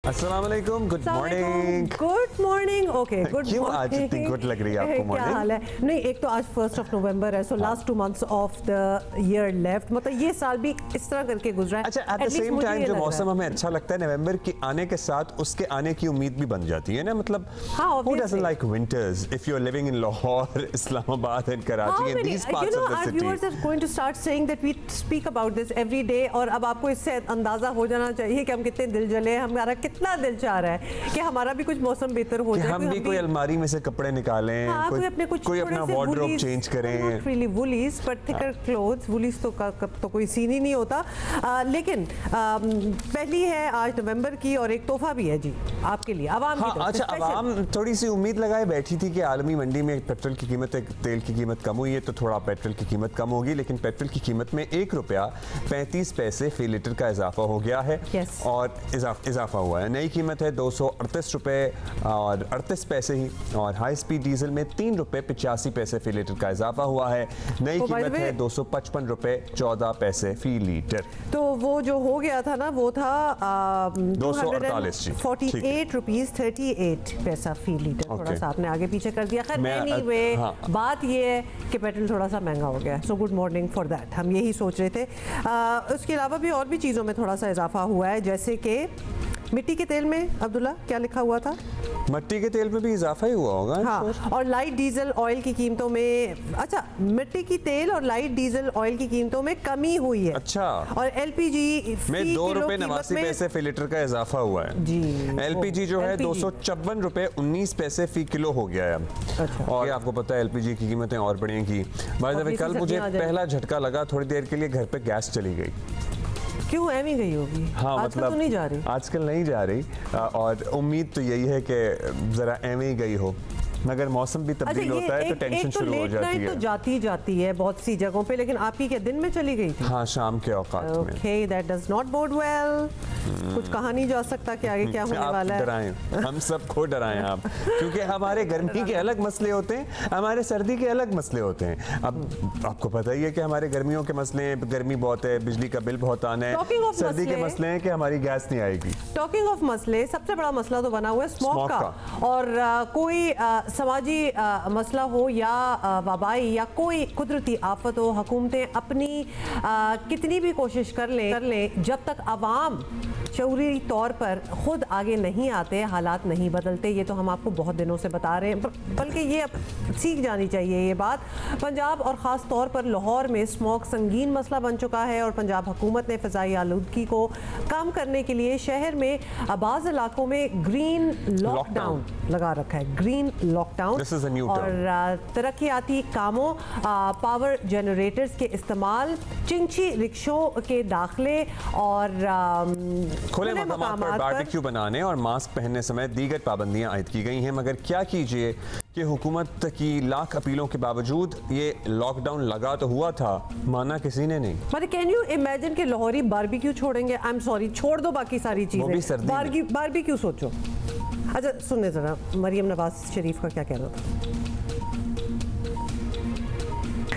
अस्सलाम वालेकुम, good morning. Good morning. Okay, good क्यों आज इतनी गुड लग रही है आपको मॉर्निंग? क्या हाल है? नहीं, एक तो आज 1 नवंबर है, so last 2 months of the year left, मतलब ये साल भी इस तरह करके गुजरा है। अच्छा, एट द सेम टाइम जो मौसम हमें अच्छा लगता है नवंबर के आने के साथ, उसके आने की उम्मीद भी बन जाती है ना, मतलब who doesn't like winters if you're living in Lahore, Islamabad and Karachi and these parts of the our city. viewers are going to start saying that we speak about this every day, और अब आपको इससे अंदाजा हो जाना चाहिए कि हम कितने दिल जले हैं, हमारा कितना दिल चाह रहा है कि हमारा भी कुछ मौसम बेहतर हो जाए, हम भी कोई अलमारी में से कपड़े निकालें, कोई अपना वार्डरोब चेंज करें। Not really woolies, but thicker clothes. Woolies तो कोई सीन ही नहीं होता, लेकिन पहली है आज नवंबर की और एक तोहफा भी है जी आपके लिए, आवाम की तरफ से। अच्छा, आवाम थोड़ी सी उम्मीद लगाए बैठी थी कि आलमी मंडी में पेट्रोल की कीमत, तेल की कीमत कम हुई है तो थोड़ा पेट्रोल की कीमत कम होगी, लेकिन पेट्रोल की कीमत में 1 रुपया 35 पैसे फी लीटर का इजाफा हो गया है। और इजाफा हुआ है, नई कीमत है 238 रुपये और 38 पैसे ही, और हाई स्पीड डीजल में 3 रुपये 85 पैसे फी लीटर का इजाफा हुआ है। नई कीमत है 255 रुपये 14 पैसे फी लीटर। तो वो जो हो गया था ना, वो था 248 रुपीज 38 पैसा फी लीटर। थोड़ा सा आपने आगे पीछे कर दिया। खैर एनीवे, बात ये है कि पेट्रोल थोड़ा सा महंगा हो गया, so good morning for that, हम यही सोच रहे थे। उसके अलावा भी और भी चीज़ों में थोड़ा सा इजाफा हुआ है, जैसे कि मिट्टी के तेल में अब्दुल्ला क्या लिखा हुआ था? मिट्टी के तेल पे भी इजाफा ही हुआ होगा। हाँ, और लाइट डीजल ऑयल की कीमतों में, अच्छा, मिट्टी की तेल और लाइट डीजल ऑयल की कीमतों में कमी हुई है। अच्छा, और एलपीजी में 2 रुपए 89 पैसे फी लीटर का इजाफा हुआ है जी। एलपीजी जो है 254 रुपए 19 पैसे फी किलो हो गया है। अच्छा। और आपको पता है एलपीजी की कीमतें और बढ़ेंगी। कल मुझे पहला झटका लगा, थोड़ी देर के लिए घर पे गैस चली गई। क्यों एवं गई होगी? हाँ, आजकल तो नहीं जा रही। आजकल नहीं जा रही, और उम्मीद तो यही है कि जरा एवं ही गई हो, मगर मौसम भी तब्दील होता है तो टेंशन शुरू हो जाती है। तो जाती है बहुत सी जगहों पे, लेकिन आपकी क्या दिन में चली गई थी? हाँ, शाम के औकात में। Okay, that does not bode well. कुछ कहा नहीं जा सकता कि आगे क्या होने वाला है। डराएं, हम सबको डराएं आप, क्योंकि हमारे गर्मी के अलग मसले होते हैं, हमारे सर्दी के अलग मसले होते हैं। अब आपको पता ही है कि हमारे गर्मियों के मसले हैं, गर्मी बहुत है, बिजली का बिल बहुत आना है। सर्दी के मसले हैं कि हमारी गैस नहीं आएगी। टॉकिंग ऑफ मसले, सबसे बड़ा मसला तो बना हुआ है स्मोक का। और कोई समाजी मसला हो या वबाई या कोई कुदरती आफत हो, हुकूमतें अपनी कितनी भी कोशिश कर लें, जब तक आवाम शऊरी तौर पर खुद आगे नहीं आते, हालात नहीं बदलते। ये तो हम आपको बहुत दिनों से बता रहे हैं, बल्कि ये सीख जानी चाहिए ये बात। पंजाब और ख़ास तौर पर लाहौर में स्मोक संगीन मसला बन चुका है, और पंजाब हुकूमत ने फ़िज़ाई आलूदगी को कम करने के लिए शहर में बाज़ इलाकों में ग्रीन लॉकडाउन लगा रखा है। ग्रीन लॉकडाउन और तरक्याती कामों, पावर जनरेटर्स के इस्तेमाल, चिंची रिक्शों के दाखिले और खुले मकामात पर बारबेक्यू बनाने और मास्क पहनने समेत दीगर पाबंदियां आयद की गई हैं। मगर क्या कीजिए कि हुकूमत की लाख अपीलों के बावजूद ये लॉकडाउन लगा तो हुआ था, माना किसी ने नहीं। मतलब कैन यू इमेजिन कि लाहौरी बारबेक्यू छोड़ेंगे? आई एम सॉरी, छोड़ दो बाकी सारी चीजें, बारबेक्यू सोचो। अच्छा सुनने जरा मरियम नवाज शरीफ का क्या कहना था।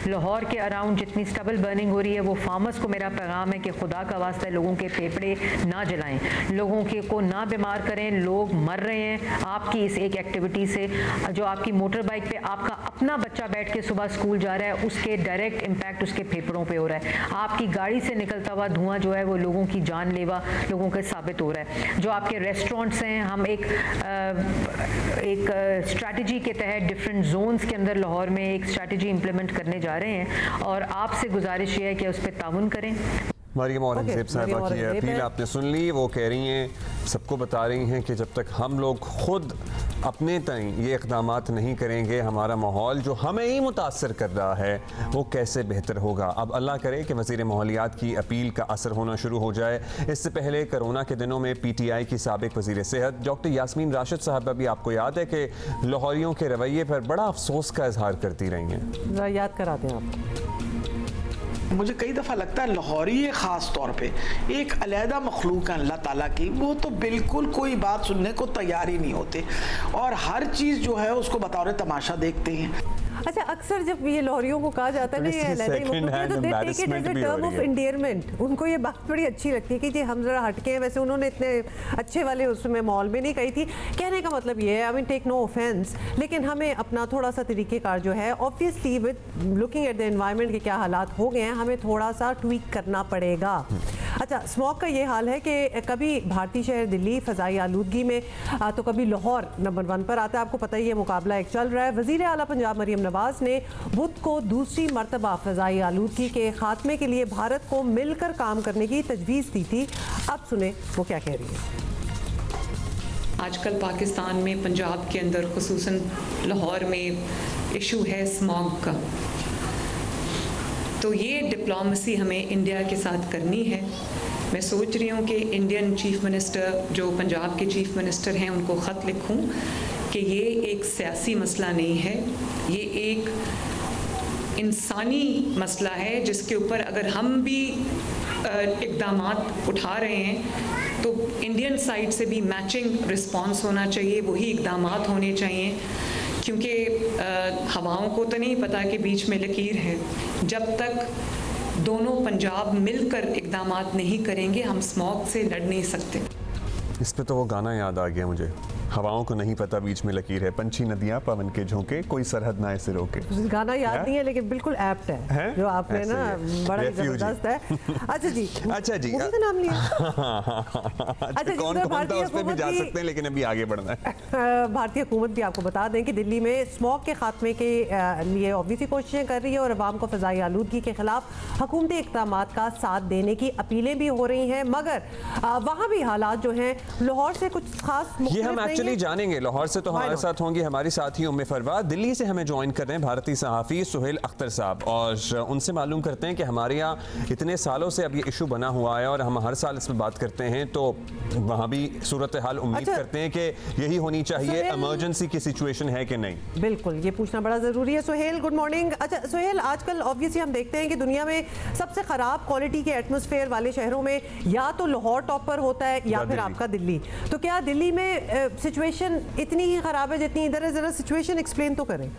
लाहौर के अराउंड जितनी स्टबल बर्निंग हो रही है, वो फार्मर्स को मेरा पैगाम है कि खुदा का वास्ता लोगों के फेफड़े ना जलाएं, लोगों के को ना बीमार करें, लोग मर रहे हैं आपकी इस एक एक्टिविटी से। जो आपकी मोटर बाइक पे आपका अपना बच्चा बैठ के सुबह स्कूल जा रहा है, उसके डायरेक्ट इम्पैक्ट उसके फेफड़ों पे हो रहा है। आपकी गाड़ी से निकलता हुआ धुआं जो है वो लोगों की जानलेवा लोगों के साबित हो रहा है। जो आपके रेस्टोरेंट्स हैं, हम एक स्ट्रैटेजी के तहत डिफरेंट जोन्स के अंदर लाहौर में एक स्ट्रैटेजी इंप्लीमेंट करने जा रहे हैं, और आपसे गुजारिश ये है कि उस पर ताउन करें। मरियम औरंगजेब साहिबा की अपील आपने सुन ली। वो कह रही हैं, सबको बता रही हैं कि जब तक हम लोग खुद अपने तय ये इक़दामात नहीं करेंगे, हमारा माहौल जो हमें ही मुतासर कर रहा है वो कैसे बेहतर होगा। अब अल्लाह करे कि वज़ीर माहौलियात की अपील का असर होना शुरू हो जाए। इससे पहले कोरोना के दिनों में PTI की साबिक वज़ीर सेहत डॉक्टर यास्मीन राशिद साहबा भी आपको याद है कि लाहौरियों के रवैये पर बड़ा अफसोस का इजहार करती रही हैं। याद कराते हैं आप। मुझे कई दफ़ा लगता है लाहौरी ख़ास तौर पे एक अलहदा मखलूक है अल्लाह ताला की, वो तो बिल्कुल कोई बात सुनने को तैयार ही नहीं होते और हर चीज़ जो है उसको बतौर तमाशा देखते हैं। अच्छा, अक्सर जब ये लाहौरियों को कहा जाता है ना ये अलहदा तो they take it as a term of endearment, उनको ये बात बड़ी अच्छी लगती है कि जी हम जरा हटके हैं। वैसे उन्होंने इतने अच्छे वाले उसमें माहौल में नहीं कही थी। कहने का मतलब ये है, I mean take no offence, लेकिन हमें अपना थोड़ा सा तरीक़ेकार जो है obviously with looking at the environment के क्या हालात हो गए हैं, हमें थोड़ा सा ट्वीक करना पड़ेगा। अच्छा, स्मॉग का ये हाल है कि कभी भारतीय शहर दिल्ली फ़ज़ाई आलूदगी में तो कभी लाहौर नंबर 1 पर आता है। आपको पता ही है मुकाबला एक चल रहा है। वज़ीर आला पंजाब मरीम नवाज़ ने बुध को दूसरी मरतबा फ़ज़ाई आलूदगी के खात्मे के लिए भारत को मिलकर काम करने की तजवीज़ दी थी। अब सुने वो क्या कह रही है। आजकल पाकिस्तान में पंजाब के अंदर खुसूसन लाहौर में इशू है स्मॉग का, तो ये डिप्लोमेसी हमें इंडिया के साथ करनी है। मैं सोच रही हूँ कि इंडियन चीफ मिनिस्टर जो पंजाब के चीफ मिनिस्टर हैं उनको ख़त लिखूँ कि ये एक सियासी मसला नहीं है, ये एक इंसानी मसला है जिसके ऊपर अगर हम भी इक़दामात उठा रहे हैं तो इंडियन साइड से भी मैचिंग रिस्पॉन्स होना चाहिए, वही इक़दामात होने चाहिए। क्योंकि हवाओं को तो नहीं पता कि बीच में लकीर है। जब तक दोनों पंजाब मिलकर इक़दामात नहीं करेंगे हम स्मॉग से लड़ नहीं सकते। इस पे तो वो गाना याद आ गया मुझे, हवाओं को नहीं पता बीच में लकीर है, पंछी नदियां पवन के झोंके, कोई सरहद ना ऐसे रोके। गाना याद नहीं है लेकिन बिल्कुल एप्ट है जो आपने ना, बड़ा जबरदस्त है। अच्छा जी, अच्छा जी, मूवी का नाम लिया। अच्छा, कौन कौन था उस पे भी जा सकते हैं, लेकिन अभी आगे बढ़ना है। भारतीय हुकूमत भी आपको बता दें कि दिल्ली में स्मॉग के खात्मे के लिए ऑब्वियसली कोशिशें कर रही है और अवाम को फ़ज़ाई आलूदगी के खिलाफ हुकूमती इक़दामात का साथ देने की अपीलें भी हो रही हैं, मगर वहाँ भी हालात जो हैं लाहौर से कुछ खास ये हम एक्चुअली जानेंगे। लाहौर से तो हमारे साथ होंगी हमारी साथी उम्मे फरवा। दिल्ली से हमें ज्वाइन कर रहे हैं भारतीय सहाफ़ी सुहेल अख्तर साहब, और उनसे मालूम करते हैं कि हमारे यहाँ इतने सालों से अब ये इशू बना हुआ है और हम हर साल इस पर बात करते हैं, तो वहाँ भी सूरत हाल उम्मीद करते हैं कि यही होनी चाहिए, इमरजेंसी की सिचुएशन है कि नहीं। बिल्कुल, ये पूछना बड़ा ज़रूरी है। Suhail, good morning. अच्छा सुहेल, आजकल ऑब्वियसली हम देखते हैं कि दुनिया में सबसे ख़राब क्वालिटी के एटमॉस्फेयर वाले शहरों में या तो लाहौर टॉप पर होता है या फिर आपका दिल्ली। तो क्या दिल्ली में सिचुएशन इतनी ही खराब है जितनी इधर है? जरा सिचुएशन एक्सप्लेन तो करें।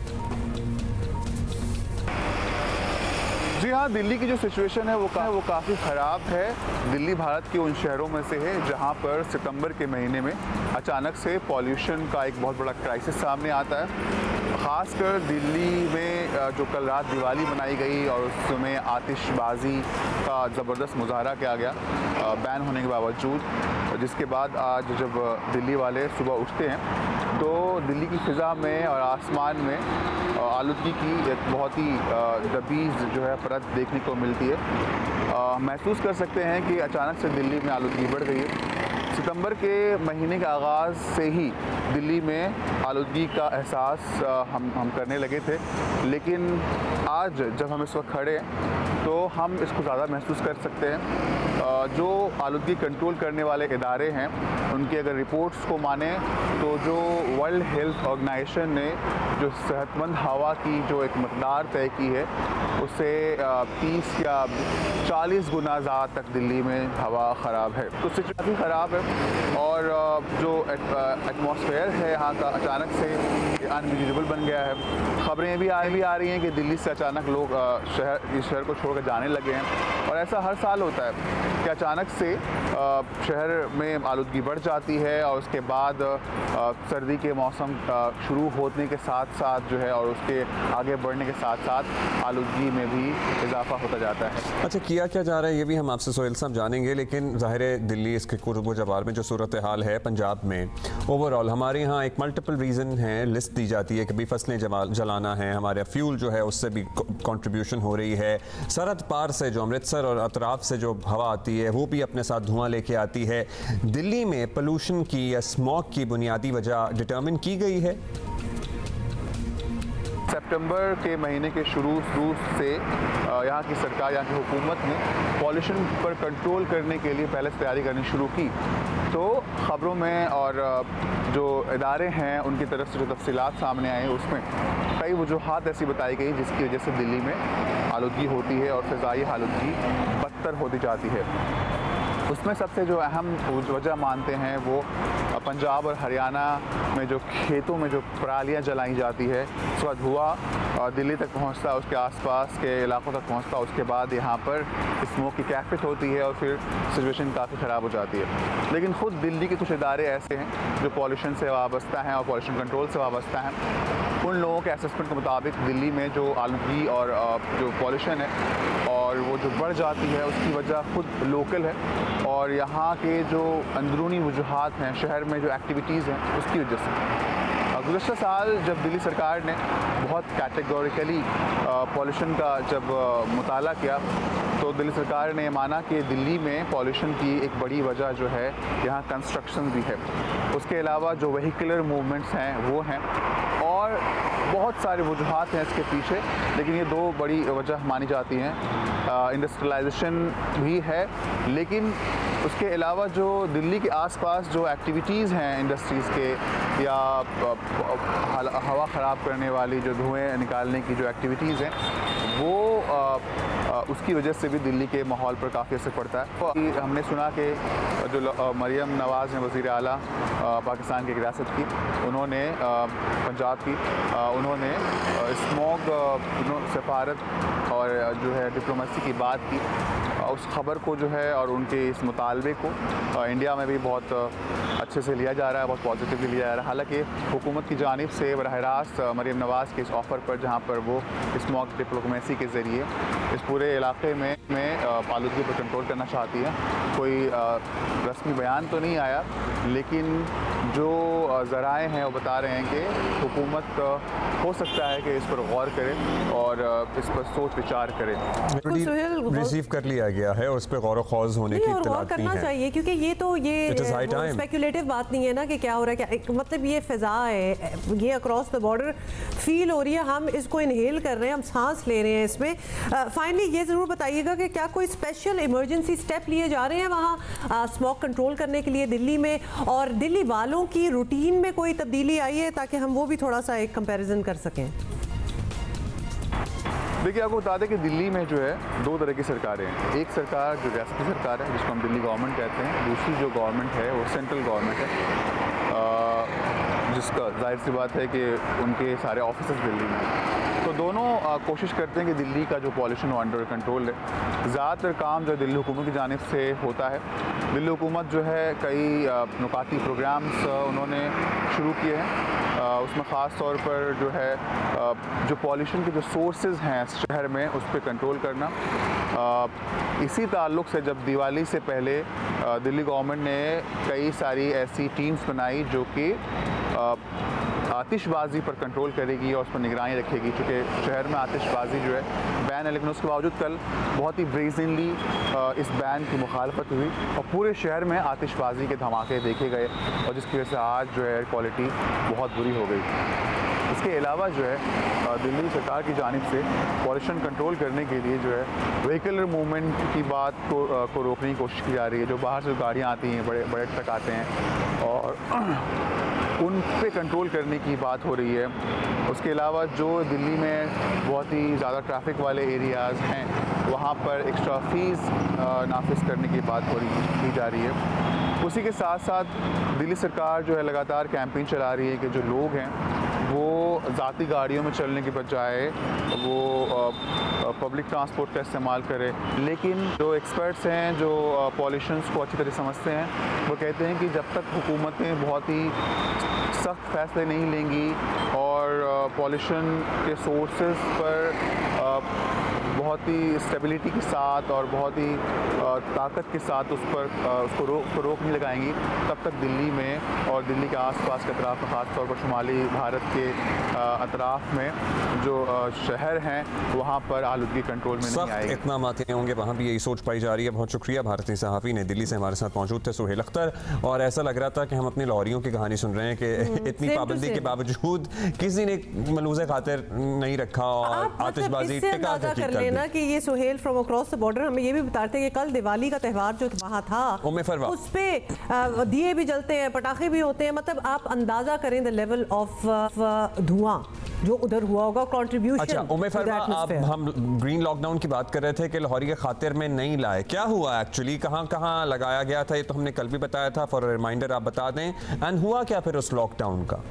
जी हाँ, दिल्ली की जो सिचुएशन है वो काफ़ी ख़राब है। दिल्ली भारत के उन शहरों में से है जहाँ पर सितंबर के महीने में अचानक से पॉल्यूशन का एक बहुत बड़ा क्राइसिस सामने आता है। ख़ासकर दिल्ली में जो कल रात दिवाली मनाई गई और उसमें आतिशबाजी का ज़बरदस्त मुजाहरा किया गया बैन होने के बावजूद, जिसके बाद आज जब दिल्ली वाले सुबह उठते हैं तो दिल्ली की फ़िज़ा में और आसमान में आलूदगी की एक बहुत ही दबीज़ जो है परत देखने को मिलती है। महसूस कर सकते हैं कि अचानक से दिल्ली में आलूदगी बढ़ गई है। सितंबर के महीने के आगाज़ से ही दिल्ली में आलूदगी का एहसास हम करने लगे थे, लेकिन आज जब हम इस वक्त खड़े हैं तो हम इसको ज़्यादा महसूस कर सकते हैं। जो आलूदगी कंट्रोल करने वाले इदारे हैं उनकी अगर रिपोर्ट्स को माने तो जो वर्ल्ड हेल्थ ऑर्गेनाइजेशन ने जो सेहतमंद हवा की जो एक मकदार तय की है उससे 30 या 40 गुना ज़्यादा तक दिल्ली में हवा ख़राब है। तो सिचुएशन ख़राब है और जो एटमॉस्फेयर है यहाँ का अचानक से अनविजिबल बन गया है। ख़बरें भी आ रही हैं कि दिल्ली से अचानक लोग इस शहर को छोड़कर जाने लगे हैं और ऐसा हर साल होता है कि अचानक से शहर में आलूदगी बढ़ जाती है और उसके बाद सर्दी के मौसम शुरू होने के साथ साथ जो है और उसके आगे बढ़ने के साथ साथ आलूदगी में भी इजाफा होता जाता है। अच्छा, किया क्या जा रहा है ये भी हम आपसे सोहेल साहब जानेंगे, लेकिन ज़ाहिर है दिल्ली इसके कुर्ब जवार में जो सूरत हाल है पंजाब में ओवरऑल हमारे यहाँ एक मल्टीपल रीज़न है, लिस्ट दी जाती है कि भी फसलें जलाना है, हमारे फ्यूल जो है उससे भी कंट्रीब्यूशन हो रही है, सरहद पार से जो अमृतसर और अतराफ से जो हवा आती है वो भी अपने साथ धुआं लेके आती है। दिल्ली में पोल्यूशन की या स्मॉग की बुनियादी वजह डिटर्मिन की गई है। सितंबर के महीने के शुरू से यहाँ की सरकार, यहाँ की हुकूमत ने पॉल्यूशन पर कंट्रोल करने के लिए पहले तैयारी करनी शुरू की। तो ख़बरों में और जो इदारे हैं उनकी तरफ से जो तफसीलात सामने आए उसमें कई वजूहात ऐसी बताई गई जिसकी वजह से दिल्ली में आलूदगी होती है और फ़िज़ाई आलूदगी बदतर होती जाती है। उसमें सबसे जो अहम वजह मानते हैं वो पंजाब और हरियाणा में जो खेतों में जो परालियाँ जलाई जाती है, उसका धुआं दिल्ली तक पहुंचता है, उसके आसपास के इलाकों तक पहुंचता है, उसके बाद यहाँ पर स्मोक की कैफिट होती है और फिर सिचुएशन काफ़ी ख़राब हो जाती है। लेकिन ख़ुद दिल्ली के कुछ इदारे ऐसे हैं जो पॉल्यूशन से वाबस्ता हैं और पॉल्यूशन कंट्रोल से वाबस्ता हैं। उन लोगों के असेसमेंट के मुताबिक दिल्ली में जो आलूगी और जो पॉल्यूशन है और वो जो बढ़ जाती है उसकी वजह खुद लोकल है और यहाँ के जो अंदरूनी वजूहात हैं, शहर में जो एक्टिविटीज़ हैं उसकी वजह से। गुज़श्ता साल जब दिल्ली सरकार ने बहुत कैटेगोरिकली पॉल्यूशन का जब मुताला किया तो दिल्ली सरकार ने माना कि दिल्ली में पॉल्यूशन की एक बड़ी वजह जो है यहाँ कंस्ट्रक्शन भी है, उसके अलावा जो व्हीकुलर मूवमेंट्स हैं वो हैं और बहुत सारे वजूहात हैं इसके पीछे, लेकिन ये दो बड़ी वजह मानी जाती हैं। इंडस्ट्रियलाइजेशन भी है, लेकिन उसके अलावा जो दिल्ली के आसपास जो एक्टिविटीज़ हैं इंडस्ट्रीज़ के या हवा ख़राब करने वाली जो धुएँ निकालने की जो एक्टिविटीज़ हैं वो उसकी वजह से भी दिल्ली के माहौल पर काफ़ी असर पड़ता है। हमने सुना कि जो मरियम नवाज़ हैं वज़ीर आला पाकिस्तान की रियासत की, उन्होंने पंजाब की, उन्होंने स्मॉग सफारत और जो है डिप्लोमेसी की बात की। उस खबर को जो है और उनके इस मुतालबे को इंडिया में भी बहुत अच्छे से लिया जा रहा है, बहुत पॉजिटिवली लिया जा रहा है। हालांकि हुकूमत की जानिब से बराह रास्त मरियम नवाज़ के इस ऑफ़र पर जहां पर वो स्मॉग डिप्लोमेसी के ज़रिए इस पूरे इलाके में आलूगी पर कंट्रोल करना चाहती है, कोई रस्मी बयान तो नहीं आया, लेकिन जो ज़राए हैं वो बता रहे हैं कि हुकूमत हो सकता है कि इस पर गौर करे और इस पर सोच विचार करे। रिसीव कर लिया गया है और उस पर गौर व खौज होने की गौर करना चाहिए, क्योंकि ये तो ये स्पेकुलेटिव बात नहीं है ना कि क्या हो रहा है, क्या मतलब ये फ़िज़ा है, ये अक्रॉस द बॉर्डर फील हो रही है, हम इसको इनहेल कर रहे हैं, हम सांस ले रहे हैं इसमें। फाइनली ये ज़रूर बताइएगा कि क्या कोई स्पेशल इमरजेंसी स्टेप लिए जा रहे हैं वहाँ स्मॉग कंट्रोल करने के लिए दिल्ली में, और दिल्ली वालों की रूटीन में कोई तब्दीली आई है ताकि हम वो भी थोड़ा सा एक कंपैरिजन कर सकें? देखिए, आपको बता दें कि दिल्ली में जो है दो तरह की सरकारें हैं। एक सरकार जो रियासती सरकार है जिसको हम दिल्ली गवर्नमेंट कहते हैं, दूसरी जो गवर्नमेंट है वो सेंट्रल गवर्नमेंट है, जिसका जाहिर सी बात है कि उनके सारे ऑफिसेस दिल्ली में हैं। तो दोनों कोशिश करते हैं कि दिल्ली का जो पॉल्यूशन वो अंडर कंट्रोल है। ज़्यादातर काम जो दिल्ली हुकूमत की जानिब से होता है, दिल्ली हुकूमत जो है कई नुकाती प्रोग्राम्स उन्होंने शुरू किए हैं। उसमें ख़ास तौर पर जो है जो पॉल्यूशन के जो सोर्सेज हैं शहर में उस पर कंट्रोल करना। इसी ताल्लुक़ से जब दिवाली से पहले दिल्ली गवर्नमेंट ने कई सारी ऐसी टीम्स बनाई जो कि आतिशबाजी पर कंट्रोल करेगी और उस पर निगरानी रखेगी, चूँकि शहर में आतिशबाजी जो है बैन है, लेकिन उसके बावजूद कल बहुत ही ब्रेजनली इस बैन की मुखालफत हुई और पूरे शहर में आतिशबाजी के धमाके देखे गए और जिसकी वजह से आज जो है एयर क्वालिटी बहुत बुरी हो गई। इसके अलावा जो है दिल्ली सरकार की जानिब से पॉल्यूशन कंट्रोल करने के लिए जो है व्हीकलर मूवमेंट की बात को रोकने की कोशिश की जा रही है। जो बाहर से गाड़ियाँ आती हैं, बड़े बड़े ट्रक आते हैं और उन पे कंट्रोल करने की बात हो रही है। उसके अलावा जो दिल्ली में बहुत ही ज़्यादा ट्रैफिक वाले एरियाज़ हैं वहाँ पर एक्स्ट्रा फ़ीस नाफिज करने की बात की जा रही है। उसी के साथ साथ दिल्ली सरकार जो है लगातार कैंपेन चला रही है कि जो लोग हैं वो ज़ाती गाड़ियों में चलने के बजाय वो पब्लिक ट्रांसपोर्ट का इस्तेमाल करें। लेकिन जो एक्सपर्ट्स हैं जो पॉल्यूशंस को अच्छी तरह समझते हैं वो कहते हैं कि जब तक हुकूमतें बहुत ही सख्त फैसले नहीं लेंगी और पॉल्यूशन के सोर्सेज पर बहुत ही स्टेबिलिटी के साथ और बहुत ही ताकत के साथ उसको रोक नहीं लगाएंगी, तब तक दिल्ली में और दिल्ली के आसपास के अतराफ़ में, ख़ास तौर पर शुमाली भारत के अतराफ़ में जो शहर हैं वहाँ पर आलूगी कंट्रोल में नहीं आएगी। इकदाम आते होंगे, वहाँ भी यही सोच पाई जा रही है। बहुत शुक्रिया। भारतीय सहाफ़ी ने दिल्ली से हमारे साथ मौजूद थे सुहेल अख्तर, और ऐसा लग रहा था कि हम अपनी लाहौरियों की कहानी सुन रहे हैं कि इतनी पाबंदी के बावजूद किसी ने मलूज़े खातिर नहीं रखा और आतिशबाजी टिका के ना कि ये Suhail from across the border हमें ये भी बताते हैं कि कल दिवाली का त्यौहार जो वहाँ था उस पे दिए भी जलते हैं, पटाखे भी होते हैं, मतलब आप अंदाजा करें द लेवल ऑफ धुआं जो उधर हुआ होगा, कंट्रीब्यूशन। अच्छा उम्मे फरवा, अब हम ग्रीन लॉकडाउन की बात कर रहे थे कि लाहौरी के खातिर में नहीं लाए, क्या हुआ एक्चुअली, कहाँ कहाँ लगाया गया था, ये तो हमने कल भी बताया था, फॉर रिमाइंडर आप बता दें, एंड हुआ क्या फिर उस लॉकडाउन का?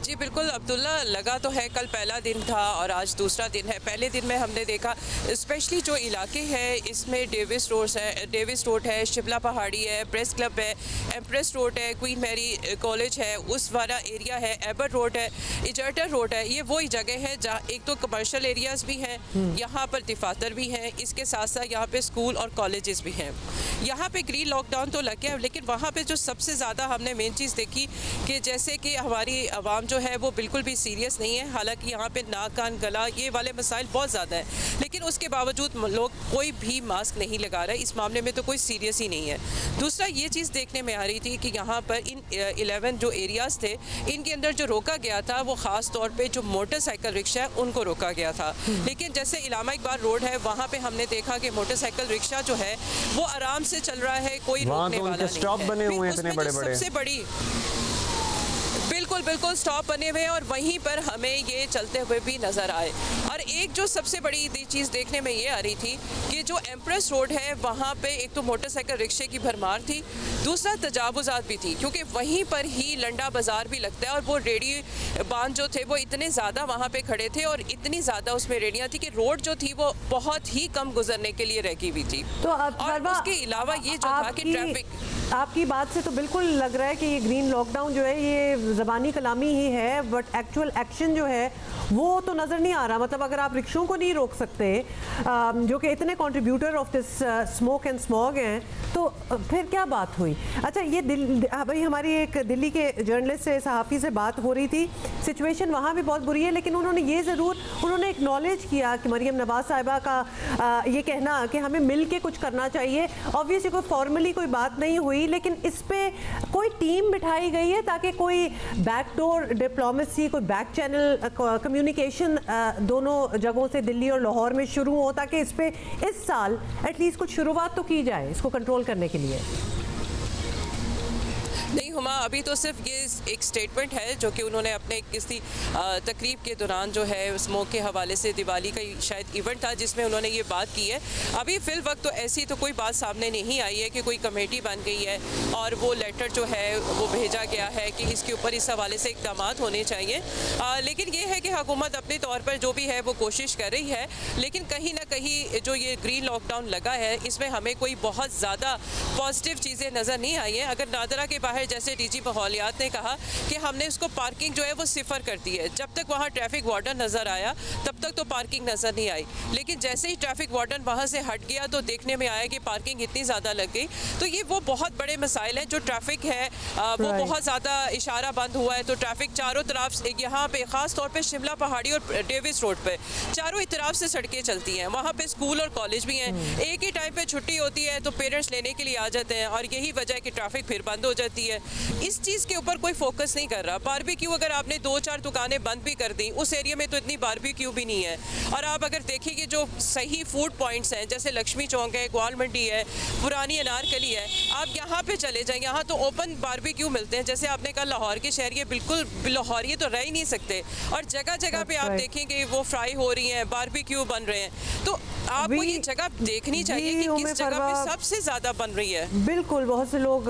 जी बिल्कुल अब्दुल्ला, लगा तो है, कल पहला दिन था और आज दूसरा दिन है। पहले दिन में हमने देखा स्पेशली जो इलाके हैं इसमें डेविस रोड है, शिमला पहाड़ी है, प्रेस क्लब है, एम्प्रेस रोड है, क्वीन मैरी कॉलेज है, उस वाला एरिया है, एबर रोड है, इजर्टर रोड है, ये वही जगह है जहाँ एक तो कमर्शियल एरियाज़ भी हैं, यहाँ पर दफातर भी हैं, इसके साथ साथ यहाँ पे स्कूल और कॉलेजेस भी हैं। यहाँ पे ग्रीन लॉकडाउन तो लग गया, लेकिन वहाँ पे जो सबसे ज़्यादा हमने मेन चीज़ देखी कि जैसे कि हमारी आवाम जो है वो बिल्कुल भी सीरियस नहीं है। हालांकि यहाँ पे नाक कान गला ये वाले मसाइल बहुत ज़्यादा है, लेकिन उसके बावजूद लोग कोई भी मास्क नहीं लगा रहे, इस मामले में तो कोई सीरियस ही नहीं है। दूसरा ये चीज़ देखने में आ रही थी कि यहाँ पर इन 11 जो एरियाज़ थे इनके अंदर जो रोका गया था वो ख़ास तौर पर जो मोटरसाइकिल रिक्शा है उनको रोका गया था। लेकिन जैसे इलामा इकबाल रोड है वहाँ पर हमने देखा कि मोटरसाइकिल रिक्शा जो है वो आराम से चल रहा है, कोई रोकने वाला नहीं है। सबसे बड़ी बिल्कुल स्टॉप बने हुए हैं और वहीं पर हमें ये चलते हुए भी नज़र आए। और एक जो सबसे बड़ी चीज़ देखने में ये आ रही थी कि जो एम्प्रेस रोड है वहाँ पे एक तो मोटरसाइकिल रिक्शे की भरमार थी, दूसरा तजावुज़ात भी थी, क्योंकि वहीं पर ही लंडा बाज़ार भी लगता है और वो रेडी बांध जो थे वो इतने ज़्यादा वहाँ पे खड़े थे और इतनी ज़्यादा उसमें रेडियाँ थी कि रोड जो थी वो बहुत ही कम गुजरने के लिए रह गई हुई थी। तो और उसके अलावा ये जो था कि ट्रैफिक, आपकी बात से तो बिल्कुल लग रहा है कि ये ग्रीन लॉकडाउन जो है ये ज़बानी कलामी ही है, बट एक्चुअल एक्शन जो है वो तो नज़र नहीं आ रहा। मतलब अगर आप रिक्शों को नहीं रोक सकते जो कि इतने contributor of this smoke and smog हैं, तो फिर क्या बात हुई? अच्छा ये भाई हमारी एक दिल्ली के जर्नलिस्ट से, सहाफ़ी से बात हो रही थी, सिचुएशन वहाँ भी बहुत बुरी है, लेकिन उन्होंने ये ज़रूर एक्नॉलेज किया कि मरियम नवाज़ साहिबा का ये कहना कि हमें मिल के कुछ करना चाहिए, ऑब्वियसली कोई फॉर्मली कोई बात नहीं हुई, लेकिन इस पर कोई टीम बिठाई गई है ताकि कोई बैकडोर डिप्लोमेसी, कोई बैक चैनल कम्युनिकेशन दोनों जगहों से दिल्ली और लाहौर में शुरू हो, ताकि इस पे इस साल एटलीस्ट कुछ शुरुआत तो की जाए इसको कंट्रोल करने के लिए। नहीं हुमा, अभी तो सिर्फ ये एक स्टेटमेंट है जो कि उन्होंने अपने किसी तकरीब के दौरान जो है स्मोक के हवाले से, दिवाली का शायद इवेंट था जिसमें उन्होंने ये बात की है। अभी फिल वक्त तो ऐसी तो कोई बात सामने नहीं आई है कि कोई कमेटी बन गई है और वो लेटर जो है वो भेजा गया है कि इसके ऊपर इस हवाले से इक़दाम होने चाहिए। लेकिन ये है कि हुकूमत अपने तौर पर जो भी है वो कोशिश कर रही है, लेकिन कहीं ना कहीं जो ये ग्रीन लॉकडाउन लगा है इसमें हमें कोई बहुत ज़्यादा पॉजिटिव चीज़ें नज़र नहीं आई हैं। अगर नादरा के बाहर जैसे डीजी माहौलियात ने कहा कि हमने उसको पार्किंग जो है वो सिफर कर दी है, जब तक वहाँ ट्रैफिक वार्डन नज़र आया तब तक तो पार्किंग नज़र नहीं आई, लेकिन जैसे ही ट्रैफिक वार्डन वहाँ से हट गया तो देखने में आया कि पार्किंग इतनी ज़्यादा लग गई। तो ये वो बहुत बड़े मसाइल हैं, जो ट्रैफिक है वो बहुत ज़्यादा इशारा बंद हुआ है, तो ट्रैफिक चारों तरफ यहाँ पे ख़ास तौर पर शिमला पहाड़ी और डेविस रोड पर चारों तरफ से सड़कें चलती हैं, वहाँ पर स्कूल और कॉलेज भी हैं, एक ही टाइम पर छुट्टी होती है तो पेरेंट्स लेने के लिए आ जाते हैं और यही वजह है कि ट्रैफिक फिर बंद हो जाती है। इस चीज़ के ऊपर कोई फोकस नहीं कर रहा। बारबेक्यू अगर आपने 2-4 दुकानें बंद भी कर दी, उस एरिया में तो इतनी बारबेक्यू भी नहीं है। और आप अगर देखेंगे जो सही फूड पॉइंट्स हैं जैसे लक्ष्मी चौक है, ग्वाल मंडी है, पुरानी अनारकली है, आप यहाँ पे चले जाएं, यहाँ तो ओपन बारबेक्यू मिलते हैं। जैसे आपने कहा लाहौर के शहरी बिल्कुल लाहौरी तो रह ही नहीं सकते, और जगह जगह पे आप देखेंगे वो फ्राई हो रही हैं, बारबेक्यू बन रहे हैं। तो आपको ये जगह देखनी चाहिए कि किस जगह पे सबसे ज़्यादा बन रही है। बिल्कुल, बहुत से लोग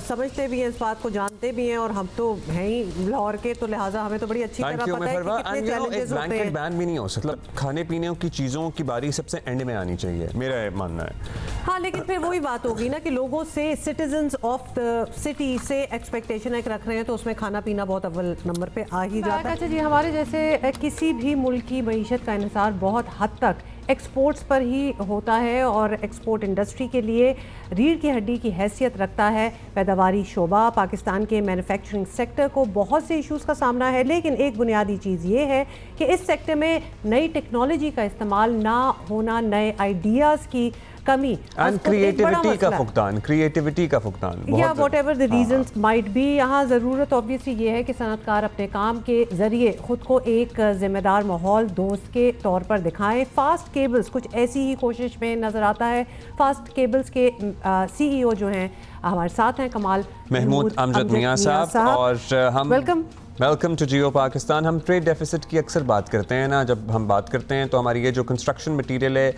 समझते भी हैं इस बात को, जानते भी हैं, और हम तो हैं ही लाहौर के, तो लिहाजा हमें तो बड़ी अच्छी तरह पता है कि कितने चैलेंजेस होते हैं। बैन भी नहीं हो सकता, खाने पीने की चीज़ों की बारी सबसे एंड में आनी चाहिए, मेरा मानना है। हाँ, लेकिन फिर वही बात होगी ना कि लोगों से, सिटीजन्स ऑफ द सिटी से एक्सपेक्टेशन एक रख रहे हैं, तो उसमें खाना पीना बहुत अव्वल नंबर पे आ ही जाता है। अच्छा जी, हमारे जैसे किसी भी मुल्क की मईशत का इन्हिसार बहुत हद तक एक्सपोर्ट्स पर ही होता है, और एक्सपोर्ट इंडस्ट्री के लिए रीढ़ की हड्डी की हैसियत रखता है पैदावारी शोबा। पाकिस्तान के मैन्युफैक्चरिंग सेक्टर को बहुत से इश्यूज़ का सामना है, लेकिन एक बुनियादी चीज़ ये है कि इस सेक्टर में नई टेक्नोलॉजी का इस्तेमाल ना होना, नए आइडियाज़ की कमी एंड क्रिएटिविटी का फुकदान या whatever the reasons might be. यहाँ ज़रूरत ऑब्वियसली ये है कि सनतकार अपने काम के ज़रिए ख़ुद को एक ज़िम्मेदार माहौल दोस्त के तौर पर दिखाएं। फास्ट केबल्स कुछ ऐसी ही कोशिश में नज़र आता है। फास्ट केबल्स के CEO जो हैं हमारे साथ हैं कमाल महमूद अमजद मियां साहब, और हम वेलकम टू जियो पाकिस्तान। हम ट्रेड डेफिसिट की अक्सर बात करते हैं ना, जब हम बात करते हैं तो हमारी ये जो कंस्ट्रक्शन मटेरियल है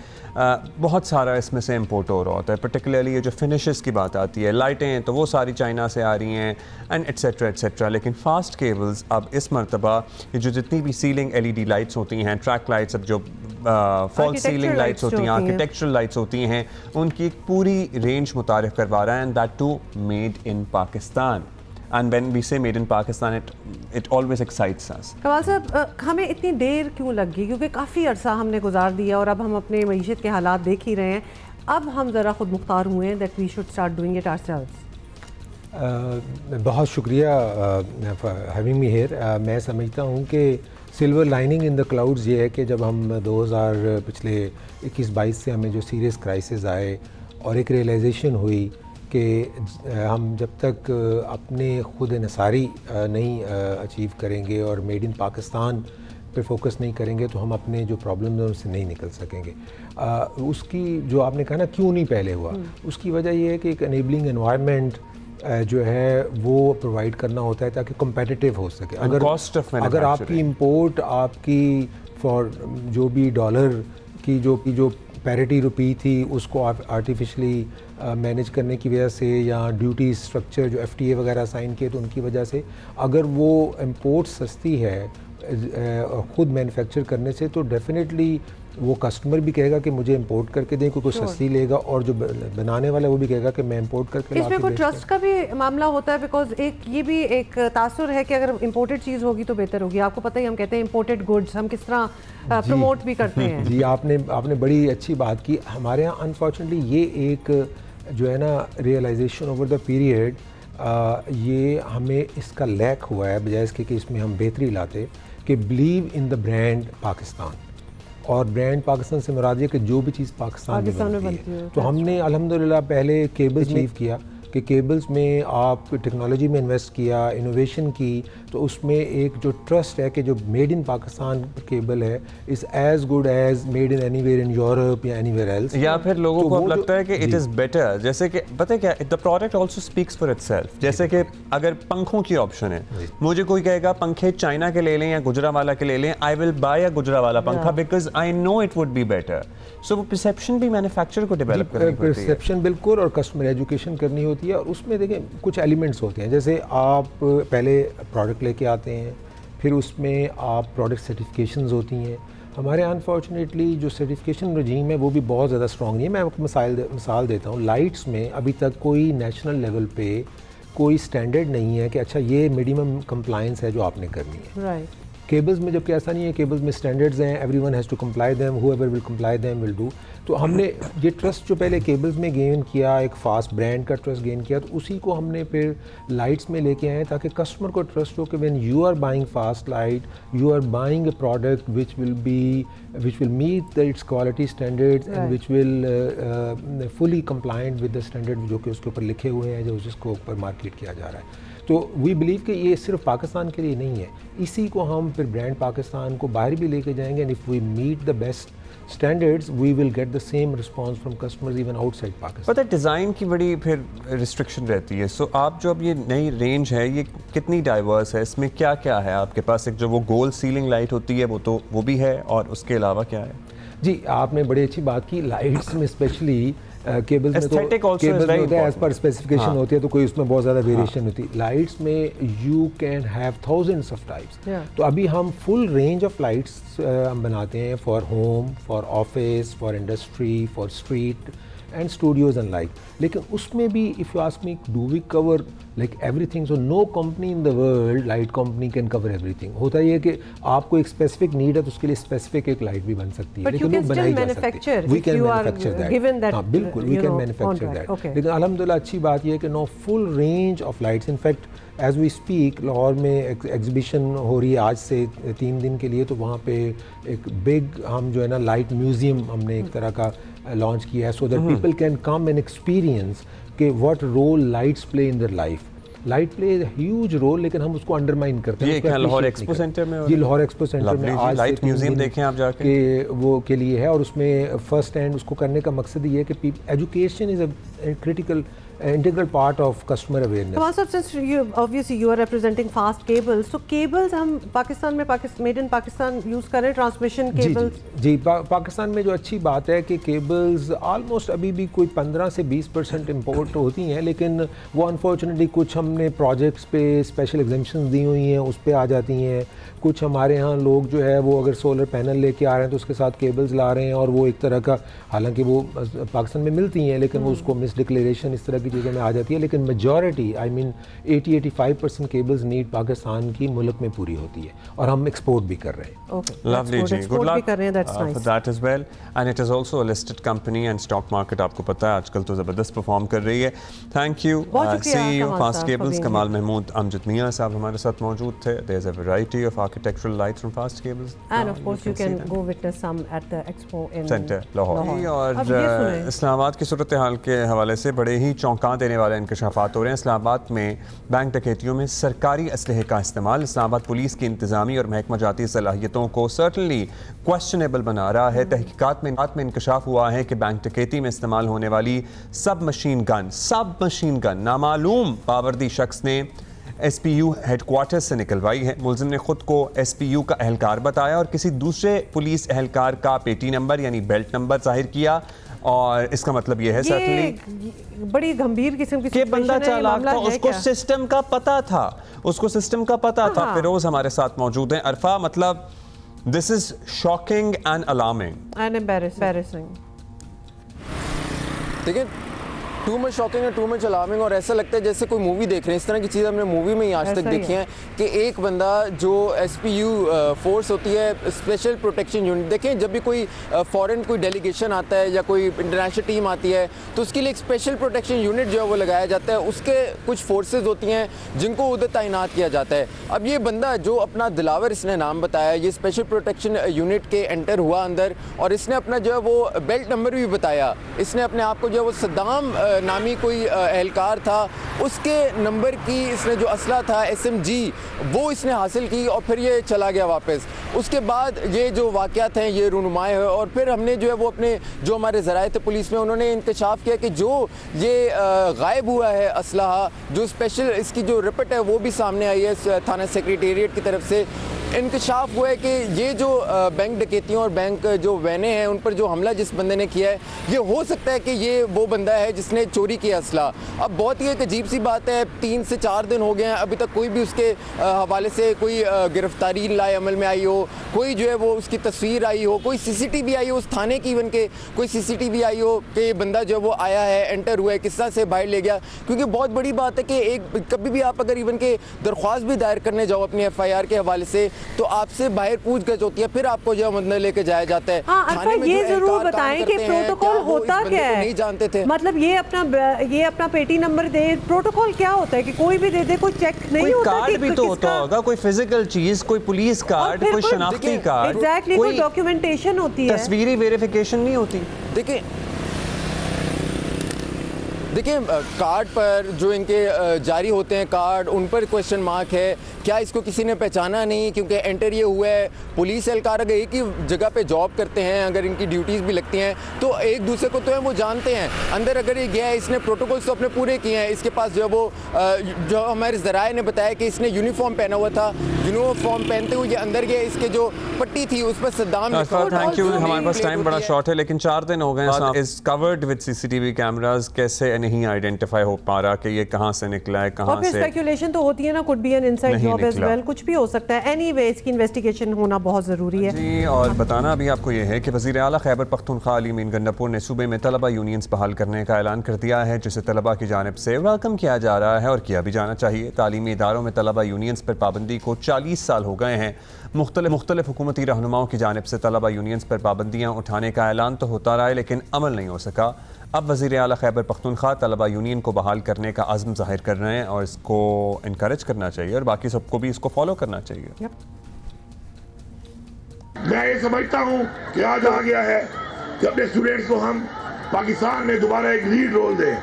बहुत सारा इसमें से इंपोर्ट हो रहा होता है, पर्टिकुलरली ये जो फिनिशेस की बात आती है, लाइटें हैं तो वो सारी चाइना से आ रही हैं एंड एट्सेट्रा एट्सेट्रा। लेकिन फास्ट केबल्स अब इस मरतबा ये जो जितनी भी सीलिंग LED लाइट्स होती हैं, ट्रैक लाइट्स, अब जो फॉल सीलिंग लाइट्स होती हैं, आर्किटेक्चरल लाइट्स होती हैं, उनकी एक पूरी रेंज मुतारिफ करवा रहा है, and that too made in Pakistan. And when we say made in Pakistan, it always excites us. कमाल साहब, हमें इतनी देर क्यों लगी? क्योंकि काफ़ी अरसा हमने गुजार दिया और अब हम अपने मईशत के हालात देख ही रहे हैं। अब हम ज़रा खुद मुख्तार हुए हैं that we should start doing it ourselves. बहुत शुक्रिया having me here. मैं समझता हूँ कि silver lining in the clouds ये है कि जब हम 2000 पिछले 21-22 से हमें जो सीरियस क्राइसिस आए और एक रियलाइजेशन हुई कि हम जब तक अपने खुद इंसारी नहीं अचीव करेंगे और मेड इन पाकिस्तान पे फोकस नहीं करेंगे तो हम अपने जो प्रॉब्लम है उससे नहीं निकल सकेंगे। उसकी जो आपने कहा ना क्यों नहीं पहले हुआ, उसकी वजह ये है कि एक एनेबलिंग एनवायरनमेंट जो है वो प्रोवाइड करना होता है ताकि कम्पेटिटिव हो सके। अगर आपकी इंपोर्ट आपकी फॉर जो भी डॉलर की जो पैरिटी रुपी थी उसको आप आर्टिफिशली मैनेज करने की वजह से या ड्यूटी स्ट्रक्चर जो FTA वगैरह साइन किए तो उनकी वजह से अगर वो इंपोर्ट सस्ती है ख़ुद मैन्युफैक्चर करने से तो डेफिनेटली वो कस्टमर भी कहेगा कि मुझे इंपोर्ट करके दें क्योंकि सस्ती लेगा, और जो बनाने वाला है वो भी कहेगा कि मैं इंपोर्ट करके इसमें कोई ट्रस्ट का भी मामला होता है, बिकॉज एक ये भी एक तासुर है कि अगर इंपोर्टेड चीज़ होगी तो बेहतर होगी। आपको पता ही हम कहते हैं इंपोर्टेड गुड्स हम किस तरह प्रमोट भी करते हैं। जी आपने बड़ी अच्छी बात की। हमारे यहाँ अनफॉर्चुनेटली ये एक जो है ना रियलाइजेशन ओवर द पीरियड ये हमें इसका लैक हुआ है, बजाय इसके कि इसमें हम बेहतरी लाते कि believe in the brand Pakistan. और ब्रांड पाकिस्तान से मुराद है कि जो भी चीज़ पाकिस्तान में बनती है तो हमने अल्हम्दुलिल्लाह पहले केबल्स अचीव किया कि केबल्स में आप टेक्नोलॉजी में इन्वेस्ट किया, इनोवेशन की, तो उसमें एक जो ट्रस्ट है कि जो मेड इन पाकिस्तान केबल है is as good as made in anywhere in Europe या एनीवेयर एल्स, या फिर लोगों तो को अब लगता है कि इट इज़ बेटर। जैसे कि पता है क्या, the product also speaks for itself. जैसे कि अगर पंखों की ऑप्शन है, मुझे कोई कहेगा पंखे चाइना के ले लें या गुजरावाला के ले लें, I will buy a Gujranwala पंखा because I know it would be better. So वो परसेप्शन भी मैन्युफैक्चरर को डेवलप करनी पड़ती है। परसेप्शन बिल्कुल, और कस्टमर एजुकेशन करनी होती है। और उसमें देखें कुछ एलिमेंट्स होते हैं, जैसे आप पहले प्रोडक्ट लेके आते हैं, फिर उसमें आप प्रोडक्ट सर्टिफिकेशंस होती हैं। हमारे अनफॉर्चुनेटली जो सर्टिफिकेशन रजीम है वो भी बहुत ज़्यादा स्ट्रॉन्ग नहीं है। मैं आपको मिसाल देता हूँ, लाइट्स में अभी तक कोई नेशनल लेवल पे कोई स्टैंडर्ड नहीं है कि अच्छा ये मिनिमम कंप्लायंस है जो आपने करनी है। राइट। केबल्स में जबकि ऐसा नहीं है, केबल्स में स्टैंडर्ड्स हैं, everyone has to comply them, whoever will comply them will do. तो हमने ये ट्रस्ट जो पहले केबल्स में गेन किया, एक फास्ट ब्रांड का ट्रस्ट गेन किया, तो उसी को हमने फिर लाइट्स में लेके आए ताकि कस्टमर को ट्रस्ट हो कि when you are buying Fast light you are buying a product which will meet its quality standards and which will fully compliant with the standard जो कि उसके ऊपर लिखे हुए हैं, जो जिसको ऊपर मार्केट किया जा रहा है। तो वी बिलीव कि ये सिर्फ पाकिस्तान के लिए नहीं है, इसी को हम फिर ब्रांड पाकिस्तान को बाहर भी लेके जाएंगे, and if we meet the best standards we will get the same response from customers even outside Pakistan. पता है डिज़ाइन की बड़ी फिर रिस्ट्रिक्शन रहती है। सो आप जो अब ये नई रेंज है ये कितनी डाइवर्स है, इसमें क्या क्या है आपके पास? एक जो वो गोल सीलिंग लाइट होती है वो भी है, और उसके अलावा क्या है? जी आपने बड़ी अच्छी बात की। लाइट्स में स्पेशली केबल्स में तो केबल्स में होता है एज पर स्पेसिफिकेशन होती है, तो कोई उसमें बहुत ज़्यादा वेरिएशन होती है। लाइट्स में you can have thousands of types. तो अभी हम फुल रेंज ऑफ लाइट्स हम बनाते हैं for home, for office, for industry, for street and studios and like. लेकिन उसमें भी if you ask me do we cover like everything, so no company in the world light company can cover everything. होता ही है कि आपको एक specific need है तो उसके लिए स्पेसिफिक एक लाइट भी बन सकती है, लेकिन वो बनाई जा सकती है। We can manufacture that. हाँ बिल्कुल, वी कैन मैन्युफैक्चर दैट। लेकिन अल्हम्दुलिल्लाह अच्छी बात यह है कि no full range of lights. In fact as we speak Lahore में एग्जीबिशन हो रही है आज से 3 दिन के लिए, तो वहाँ पे एक बिग हम जो है ना लाइट म्यूज़ियम हमने एक तरह का लॉन्च किया है so that people can come and experience कि what role lights play in their life. Light play huge role, लेकिन हम उसको अंडरमाइन करते हैं। ये क्या लाहौर एक्सपो सेंटर में? ये लाहौर एक्सपो सेंटर में आज लाइट म्यूजियम देखें आप जाके कि वो के लिए है, और उसमें फर्स्ट हैंड उसको करने का मकसद ये है कि education is a critical integral part of customer awareness. Kamal sir, since you are representing fast cables, so cables हम पाकिस्तान में made in Pakistan यूज़ करें ट्रांसमिशन केबल्स? जी पाकिस्तान में जो अच्छी बात है कि केबल्स ऑलमोस्ट अभी भी कोई 15 से 20% इम्पोर्ट होती हैं, लेकिन वो अनफॉर्चुनेटली कुछ हमने प्रोजेक्ट्स पे स्पेशल एग्जेम्पशंस दी हुई हैं, उस पर आ जाती हैं। कुछ हमारे यहाँ लोग जो है वो अगर सोलर पैनल लेके आ रहे हैं तो उसके साथ केबल्स ला रहे हैं, और वो एक तरह का, हालांकि वो पाकिस्तान में मिलती हैं लेकिन वो उसको मिस डिक्लेरेशन इस तरह की चीज़ों में आ जाती है। लेकिन majority I mean 80-85% cables need Pakistan की मुल्क में पूरी होती है, और हम एक्सपोर्ट भी कर रहे हैं। लवली जी, good luck for that as well, and it is also a listed company and stock market आपको पता है आजकल तो ज़बरदस्त परफॉर्म कर रही है। Thank you CEO Fast cables Kamal Mahmood Amjad Mian साहब हमारे साथ मौजूद थे। There is a variety of architectural lights from Fast cables, and of course you can go witness some at the expo in centre Lahore. और इस्लामाबाद की सूरत हाल के हवाले से बड़े ही चौंका देने वाले इंकशाफात हो रहे हैं। इस्लामाबाद में बैंक डकैतियों में सरकारी असलहे का इस्तेमाल इस्लामाबाद पुलिस की इंतजामी और महकमा जाती सलाहियतों को सर्टनली क्वेश्चनेबल बना रहा है। तहकीकात में इंकशाफ हुआ है कि बैंक डकैती में इस्तेमाल होने वाली सब मशीन गन नामालूम बावर्दी शख्स ने SPU हेडक्वार्टर से निकलवाई है। मुलजिम ने खुद को SPU का एहलकार बताया और किसी दूसरे पुलिस एहलकार का पेटी नंबर यानी बेल्ट नंबर जाहिर किया, और इसका मतलब यह है सर्टनली बड़ी गंभीर किस्म की बंदा चालाक था, उसको सिस्टम का पता था। फिरोज हमारे साथ मौजूद हैं। अरफा, मतलब this is shocking and alarming and embarrassing. देखिए, टू मच शॉकिंग है, टू मच अलार्मिंग, और ऐसा लगता है जैसे कोई मूवी देख रहे हैं। इस तरह की चीज़ हमने मूवी में ही आज तक देखी है कि एक बंदा जो SPU फोर्स होती है, स्पेशल प्रोटेक्शन यूनिट, देखें जब भी कोई फॉरेन कोई डेलीगेशन आता है या कोई इंटरनेशनल टीम आती है तो उसके लिए एक स्पेशल प्रोटेक्शन यूनिट जो है वो लगाया जाता है। उसके कुछ फोर्सेज होती हैं जिनको उधर तैनात किया जाता है। अब ये बंदा जो अपना दिलावर इसने नाम बताया, ये स्पेशल प्रोटेक्शन यूनिट के एंटर हुआ अंदर, और इसने अपना जो है वो बेल्ट नंबर भी बताया। इसने अपने आप को जो है वो सद्दाम नामी कोई एहलकार था, उसके नंबर की इसने जो असला था SMG वो इसने हासिल की, और फिर ये चला गया वापस। उसके बाद ये जो वाक़यात हैं ये रूनुमाए है, और फिर हमने जो है वो अपने जो हमारे ज़राए थे पुलिस में, उन्होंने इंकशाफ किया कि जो ये गायब हुआ है असलहा, जो स्पेशल इसकी जो रिपोर्ट है वो भी सामने आई है थाना सेक्रेटेरिएट की तरफ से। इंकशाफ हुआ है कि ये जो बैंक डकैतियों और बैंक जो वैने हैं उन पर जो हमला जिस बंदे ने किया है, ये हो सकता है कि ये वो बंदा है जिसने चोरी किया असला। अब बहुत ही एक अजीब सी बात है, 3 से 4 दिन हो गए हैं, अभी तक कोई भी उसके हवाले से कोई गिरफ्तारी लाए अमल में आई हो, कोई जो है वो उसकी तस्वीर आई हो, कोई CCTV आई हो उस थाने की, इवन के कोई CCTV आई हो कि ये बंदा जो है वो आया है, एंटर हुआ है, किस तरह से बाहर ले गया। क्योंकि बहुत बड़ी बात है कि एक कभी भी आप अगर इवन के दरख्वास्त भी दायर करने जाओ अपनी FIR के हवाले से तो आपसे बाहर पूछगछ होती है, फिर आपको जो अंदर लेके जाया जाता है। हाँ, ये जरूर बताएं कि प्रोटोकॉल होता क्या है। नहीं जानते थे, मतलब ये अपना पेटी नंबर दे, प्रोटोकॉल क्या होता है कि कोई भी दे दे, कोई चेक नहीं होता, कार्ड भी तो होता होगा, कोई फिजिकल चीज, कोई पुलिस कार्ड, कोई शनाख्ती कार्ड, एग्जैक्टली, कोई डॉक्यूमेंटेशन होती है, तस्वीरी वेरिफिकेशन नहीं होती। देखिए कार्ड पर जो इनके जारी होते हैं कार्ड, उन पर क्वेश्चन मार्क है, क्या इसको किसी ने पहचाना नहीं, क्योंकि एंटर ये हुआ है। पुलिस एहलकार अगर एक ही जगह पे जॉब करते हैं, अगर इनकी ड्यूटीज़ भी लगती हैं तो एक दूसरे को तो है वो जानते हैं। अंदर अगर ये गया है, इसने प्रोटोकॉल्स तो अपने पूरे किए हैं, इसके पास जो है वो जो हमारे ज़राए ने बताया कि इसने यूनिफॉर्म पहना हुआ था, यूनिफॉर्म पहनते हुए ये अंदर गया, इसके जो पट्टी थी उस पर सद्दाम। थैंक यू, हमारे पास टाइम बड़ा शॉर्ट है, लेकिन 4 दिन हो गए is covered with CCTV cameras, कैसे नहीं आइडेंटिफाई हो पा रहा कि ये कहां से निकला है, कहां से। स्पेकुलेशन तो होती है ना, could be an inside job as well, कुछ भी हो सकता है। एनीवे इसकी इन्वेस्टिगेशन होना बहुत ज़रूरी है जी। और बताना अभी आपको ये है कि वज़ीर आला खैबर पख्तूनख्वा अली मीन गंडापुर ने सूबे में तलबा यूनियंस बहाल करने का ऐलान कर दिया है, जिसे तलबा की जानिब से वेलकम किया जा रहा है और किया भी जाना चाहिए। तालीमी इदारों में तलबा यूनियंस पर पाबंदी को 40 साल हो गए हैं। मुख्तलिफ हुकूमती रहनुमाओं की जानिब से तलबा यूनियंस पर पाबंदियाँ उठाने का ऐलान तो होता रहा है, लेकिन अमल नहीं हो सका। अब वज़ीर आला खैबर पख्तूनख्वा तलबा यूनियन को बहाल करने का अज़्म ज़ाहिर कर रहे हैं और इसको इनकरेज करना चाहिए और बाकी सबको भी इसको फॉलो करना चाहिए। मैं ये समझता हूँ कि आज आ गया है कि अपने स्टूडेंट्स को हम पाकिस्तान में दोबारा एक लीड रोल दें,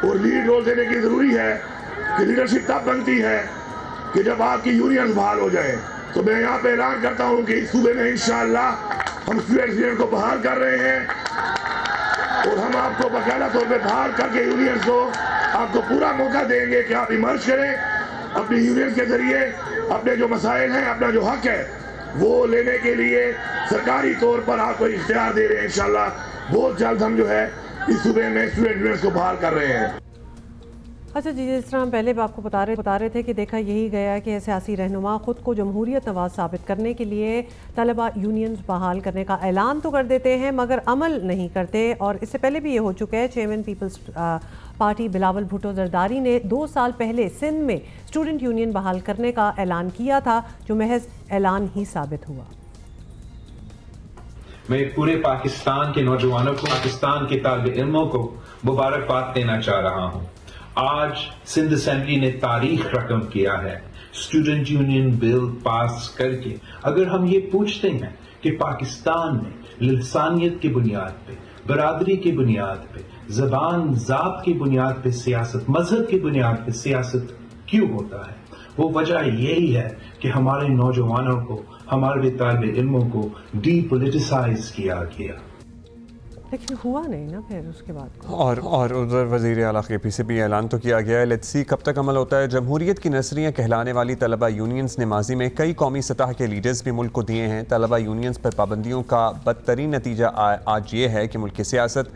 और लीड रोल देने की ज़रूरी है कि लीडरशिप तब बनती है कि जब आपकी यूनियन बहाल हो जाए। तो मैं यहाँ पे ऐलान करता हूँ कि इस सूबे में इंशाअल्लाह हम स्टूडेंट्स यूनियन को बहाल कर रहे हैं, और हम आपको बाकायदा तौर पे बहाल करके यूनियन को आपको पूरा मौका देंगे कि आप इमर्ज करें अपनी यूनियन के जरिए, अपने जो मसाइल हैं, अपना जो हक है वो लेने के लिए सरकारी तौर पर आपको इख्तियार दे रहे हैं। इंशाअल्लाह बहुत जल्द हम जो है इस सूबे में स्टूडेंट यूनियन को बहाल कर रहे हैं। अच्छा जी, जिस तरह हम पहले भी आपको बता रहे थे कि देखा यही गया कि सियासी रहनुमा ख़ुद को जमहूरियत नवाज साबित करने के लिए तलबा यूनियंस बहाल करने का ऐलान तो कर देते हैं मगर अमल नहीं करते। और इससे पहले भी ये हो चुका है। चेयरमैन पीपल्स पार्टी बिलावल भुट्टो जरदारी ने 2 साल पहले सिंध में स्टूडेंट यूनियन बहाल करने का ऐलान किया था, जो महज ऐलान ही साबित हुआ। मैं पूरे पाकिस्तान के नौजवानों को, पाकिस्तान के तालिब इल्मों को मुबारकबाद देना चाह रहा हूँ। आज सिंध असेंबली ने तारीख रकम किया है स्टूडेंट यूनियन बिल पास करके। अगर हम ये पूछते हैं कि पाकिस्तान में लिसानियत की बुनियाद पे, बरादरी की बुनियाद पे, जबान जात की बुनियाद पे सियासत, मजहब की बुनियाद पे सियासत क्यों होता है, वो वजह यही है कि हमारे नौजवानों को, हमारे तालिब इल्मों को डीपोलिटिसाइज किया गया। लेकिन हुआ नहीं ना फिर उसके बाद और उधर वज़ीर आला KP से भी ऐलान तो किया गया है। लेट्स सी कब तक अमल होता है। जमहूरियत की नसरियाँ कहलाने वाली तलबा यूनियंस ने माजी में कई कौमी सतह के लीडर्स भी मुल्क को दिए हैं। तलबा यूनियंस पर पाबंदियों का बदतरीन नतीजा आज ये है कि मुल्क की सियासत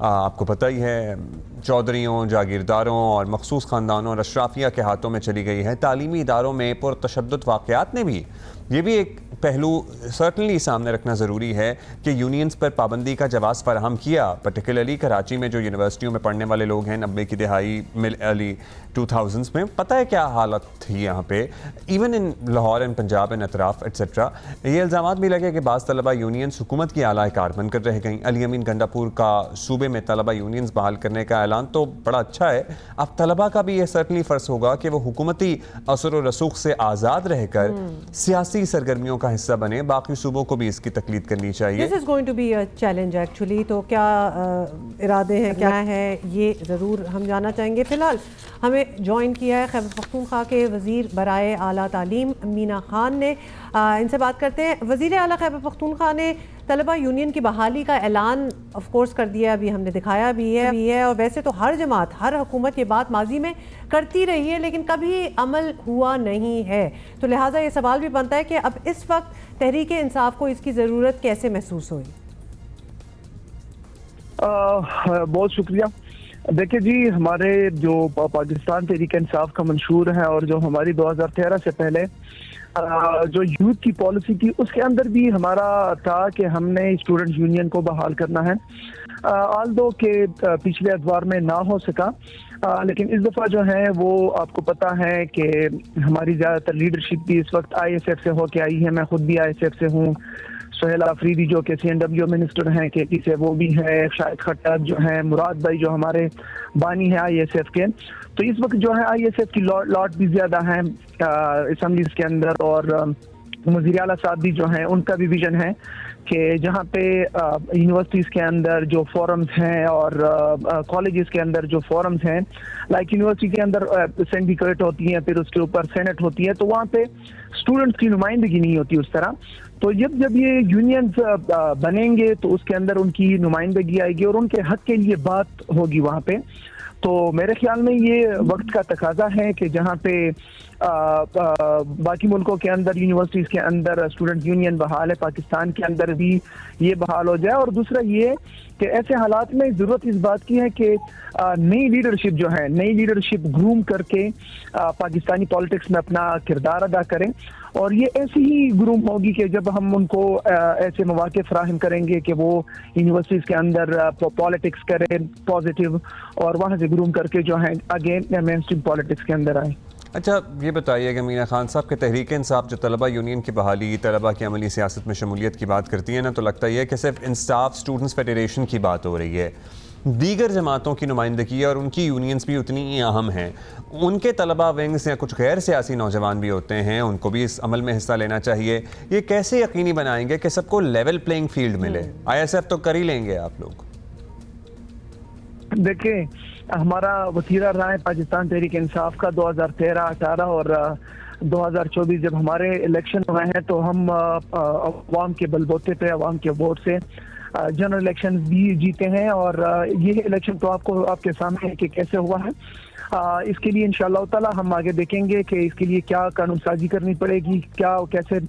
आपको पता ही है चौधरियों, जागीरदारों और मखसूस ख़ानदानों और अशराफिया के हाथों में चली गई है। तालीमी इदारों में पुरतशद्दुद वाक़यात ने भी ये भी एक पहलू सर्टनली सामने रखना ज़रूरी है कि यूनियंस पर पाबंदी का जवाब फराहम किया। पर्टिकुलरली कराची में जो यूनिवर्सिटियों में पढ़ने वाले लोग हैं 90 की दिहाई अर्ली 2000s में, पता है क्या हालत थी यहाँ पे, even in Lahore and Punjab and अतराफ एट्सेट्रा। ये इल्ज़ामात भी लगे कि बाज़ तलबा यूनियंस हुकूमत की आला कार बनकर रह गई। अली अमीन गंडापुर का सूबे में तलबा यूनियंस बहाल करने का ऐलान तो बड़ा अच्छा है। अब तलबा का भी ये सर्टनली फ़र्ज होगा कि वो हुकूमती असर व रसूख से आज़ाद रहकर सियासी सरगर्मियों का हिस्सा बने। बाकी सूबों को भी इसकी तकलीद करनी चाहिए। This is going to be a challenge actually. तो क्या इरादे हैं, क्या है, ये ज़रूर हम जानना चाहेंगे। फ़िलहाल हमें ज्वाइन किया है खैबर पख्तूनख्वा के वज़ीर बराए आला तालीम मीना खान ने। इनसे बात करते हैं। वज़ीर आला खैबर पख्तूनख्वा ने तलबा यूनियन की बहाली का ऐलान ऑफ कोर्स कर दिया, अभी हमने दिखाया भी है। और वैसे तो हर जमात, हर हुकूमत ये बात माजी में करती रही है, लेकिन कभी अमल हुआ नहीं है। तो लिहाजा ये सवाल भी बनता है कि अब इस वक्त तहरीक इंसाफ को इसकी ज़रूरत कैसे महसूस हुई? बहुत शुक्रिया। देखिए जी, हमारे जो पाकिस्तान तहरीक इंसाफ का मंशूर है और जो हमारी 2013 से पहले जो यूथ की पॉलिसी थी, उसके अंदर भी हमारा था कि हमने स्टूडेंट यूनियन को बहाल करना है। आल्दो के पिछले अदवार में ना हो सका, लेकिन इस दफ़ा जो है वो आपको पता है कि हमारी ज़्यादातर लीडरशिप भी इस वक्त ISF से होके आई है। मैं खुद भी ISF से हूँ। सोहेल अफरीदी जो कि CNW मिनिस्टर हैं KP से, वो भी है। शाहिद खट्टर जो हैं, मुराद भाई जो हमारे बानी है ISF के। तो इस वक्त जो है ISF की लॉट भी ज़्यादा है असम्बलीज के अंदर। और वज़ीर आला साहब भी जो हैं, उनका भी विजन है कि जहाँ पे यूनिवर्सिटीज़ के अंदर जो फोरम्स हैं और कॉलेजेस के अंदर जो फोरम्स हैं, लाइक यूनिवर्सिटी के अंदर सिंडिकेट होती हैं, फिर उसके ऊपर सेनेट होती है, तो वहाँ पे स्टूडेंट्स की नुमाइंदगी नहीं होती उस तरह। तो जब ये यूनियंस बनेंगे तो उसके अंदर उनकी नुमाइंदगी आएगी और उनके हक के लिए बात होगी वहाँ पे। तो मेरे ख्याल में ये वक्त का तकाजा है कि जहाँ पे बाकी मुल्कों के अंदर यूनिवर्सिटीज़ के अंदर स्टूडेंट यूनियन बहाल है, पाकिस्तान के अंदर भी ये बहाल हो जाए। और दूसरा ये कि ऐसे हालात में ज़रूरत इस बात की है कि नई लीडरशिप जो है, नई लीडरशिप ग्रूम करके पाकिस्तानी पॉलिटिक्स में अपना किरदार अदा करें। और ये ऐसी ही ग्रूम होगी कि जब हम उनको ऐसे मौके फराहम करेंगे कि वो यूनिवर्सिटीज़ के अंदर पॉलिटिक्स करें पॉजिटिव, और वहाँ से ग्रूम करके जो है अगेन मेन स्ट्रीम पॉलिटिक्स के अंदर आए। अच्छा, ये बताइएगा मीना खान साहब के तहरीक इंसाफ जो तलबा यूनियन की बहाली, तलबा की अमली सियासत में शमूलियत की बात करती है ना, तो लगता ही है कि सिर्फ इंसाफ स्टूडेंट्स फेडरेशन की बात हो रही है। दीगर जमातों की नुमाइंदगी और उनकी यूनियंस भी उतनी ही अहम हैं, उनके तलबा विंग्स या कुछ गैर सियासी नौजवान भी होते हैं, उनको भी इस अमल में हिस्सा लेना चाहिए। ये कैसे यकीनी बनाएंगे कि सबको लेवल प्लेइंग फील्ड मिले? ISF तो कर ही लेंगे आप लोग। देखिए, हमारा वतीरा रहा है पाकिस्तान तहरीक इंसाफ का 2013, 18 और 2024 जब हमारे इलेक्शन हुए हैं तो हम अवाम के बलबूते पे, अवाम के वोट से जनरल इलेक्शन भी जीते हैं। और ये इलेक्शन तो आपको आपके सामने है कि कैसे हुआ है। इसके लिए इंशाअल्लाह ताला हम आगे देखेंगे कि इसके लिए क्या कानून साजी करनी पड़ेगी, क्या कैसे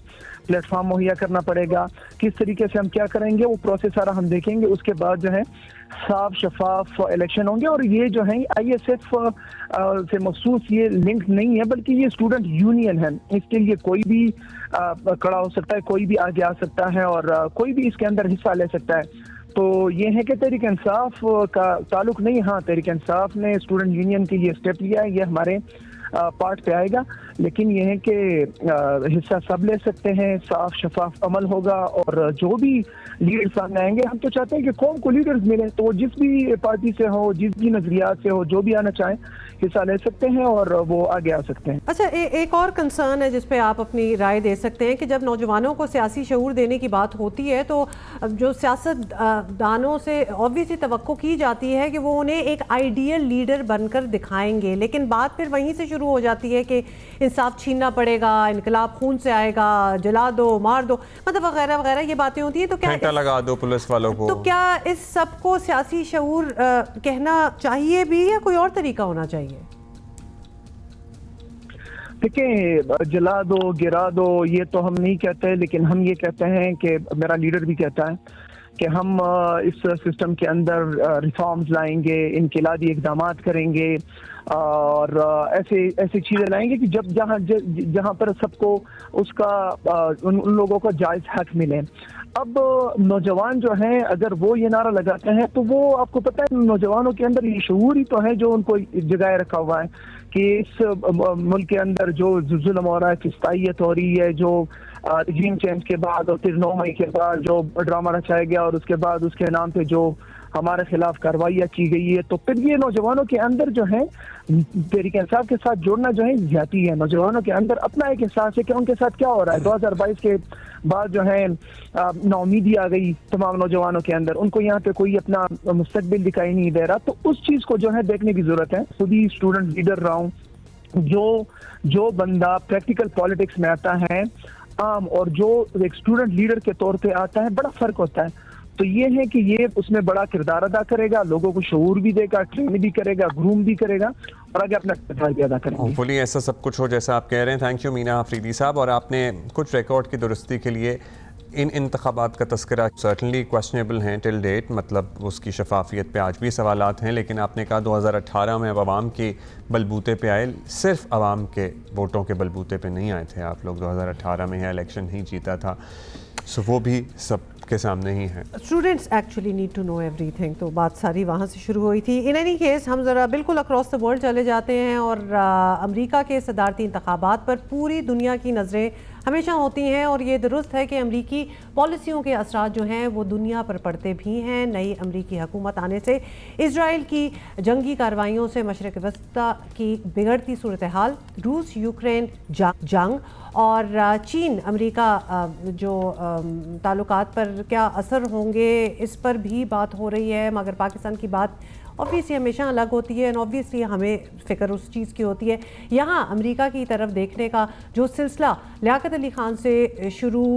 प्लेटफॉर्म मुहैया करना पड़ेगा, किस तरीके से हम क्या करेंगे, वो प्रोसेस सारा हम देखेंगे। उसके बाद जो है साफ शफाफ इलेक्शन होंगे। और ये जो है ISF से मखसूस ये लिंक नहीं है, बल्कि ये स्टूडेंट यूनियन है। इसके लिए कोई भी खड़ा हो सकता है, कोई भी आगे आ सकता है और कोई भी इसके अंदर हिस्सा ले सकता है। तो ये है कि तहरीक इंसाफ का ताल्लुक नहीं, हाँ तहरीक इंसाफ ने स्टूडेंट यूनियन के लिए स्टेप लिया है, ये हमारे पार्ट पे आएगा। लेकिन ये है कि हिस्सा सब ले सकते हैं, साफ शफाफ अमल होगा और जो भी लीडर सामने आएंगे, हम तो चाहते हैं कि कौम को लीडर्स मिले, तो जिस भी पार्टी से हो, जिस भी नजरियात से हो, जो भी आना चाहें हिस्सा ले सकते हैं और वो आगे आ सकते हैं। अच्छा, एक और कंसर्न है जिस पे आप अपनी राय दे सकते हैं कि जब नौजवानों को सियासी शऊर देने की बात होती है तो जो सियासतदानों से ऑब्वियसली तवक्को की जाती है कि वो उन्हें एक आइडियल लीडर बनकर दिखाएंगे, लेकिन बात फिर वहीं से शुरू हो जाती है कि इंसाफ छीनना पड़ेगा, इनकलाब खून से आएगा, जला दो, मार दो, मतलब वगैरह वगैरह ये बातें होती हैं। तो क्या लगा दो पुलिस वालों को, तो क्या इस सब को सियासी शऊर कहना चाहिए भी या कोई और तरीका होना चाहिए? देखिए, जला दो, गिरा दो, ये तो हम नहीं कहते, लेकिन हम ये कहते हैं कि मेरा लीडर भी कहता है कि हम इस सिस्टम के अंदर रिफॉर्म्स लाएंगे, इनकलाबी इक़दाम करेंगे और ऐसी चीज़ें लाएंगे कि जब जहाँ पर सबको उसका उन लोगों को जायज़ हक मिले। अब नौजवान जो हैं, अगर वो ये नारा लगाते हैं तो वो, आपको पता है नौजवानों के अंदर ये शऊर ही तो है जो उनको जगाए रखा हुआ है कि इस मुल्क के अंदर जो जुल्म हो रहा है, किस्तायत हो रही है, जो रजीम चेंज के बाद और फिर 9 मई के बाद जो ड्रामा रचाया गया और उसके बाद उसके नाम पे जो हमारे खिलाफ कार्रवाइयाँ की गई है, तो फिर ये नौजवानों के अंदर जो है तहरीक इंसाफ के साथ जोड़ना जो है ज्यादा है। नौजवानों के अंदर अपना एक एहसास है कि उनके साथ क्या हो रहा है। 2022 के बाद जो है नाउमीदी आ गई तमाम नौजवानों के अंदर, उनको यहाँ पे कोई अपना मुस्तकबिल दिखाई नहीं दे रहा। तो उस चीज को जो है देखने की जरूरत है। खुद ही स्टूडेंट लीडर रहा हूँ, जो बंदा प्रैक्टिकल पॉलिटिक्स में आता है आम और जो एक स्टूडेंट लीडर के तौर पे आता है, बड़ा फर्क होता है। तो ये है कि ये उसमें बड़ा किरदार अदा करेगा, लोगों को शऊर भी देगा, ट्रेन भी करेगा, ग्रूम भी करेगा और आगे अपना किरदार भी अदा करेगा। होपफुली ऐसा सब कुछ हो जैसा आप कह रहे हैं। थैंक यू मीना अफरीदी साहब। और आपने कुछ रिकॉर्ड की दुरुस्ती के लिए इन इंतखाबात का तस्करा सर्टनली क्वेश्चनेबल हैं टिल डेट, मतलब उसकी शफाफियत पे आज भी सवालात हैं। लेकिन आपने कहा 2018 में अब आवाम के बलबूते पे आए, सिर्फ आवाम के वोटों के बलबूते पे नहीं आए थे आप लोग। 2018 में यह इलेक्शन नहीं जीता था, सो वो भी सब के सामने ही है। Students actually need to know everything, तो बात सारी वहाँ से शुरू हुई थी। इन एनी केस हम ज़रा बिल्कुल अक्रॉस द वर्ल्ड चले जाते हैं और अमेरिका के सदारती इंतखाबात पर पूरी दुनिया की नज़रें हमेशा होती हैं और ये दुरुस्त है कि अमरीकी पॉलिसियों के असरात जो हैं वो दुनिया पर पड़ते भी हैं। नई अमरीकी हुकूमत आने से इसराइल की जंगी कार्रवाइयों से मशरक़ वस्ता की बिगड़ती सूरत हाल, रूस यूक्रेन जंग और चीन अमेरिका जो ताल्लुकात पर क्या असर होंगे, इस पर भी बात हो रही है। मगर पाकिस्तान की बात ऑब्वियसली हमेशा अलग होती है एंड ऑब्वियसली हमें फ़िक्र उस चीज़ की होती है। यहाँ अमेरिका की तरफ देखने का जो सिलसिला लियाकत अली खान से शुरू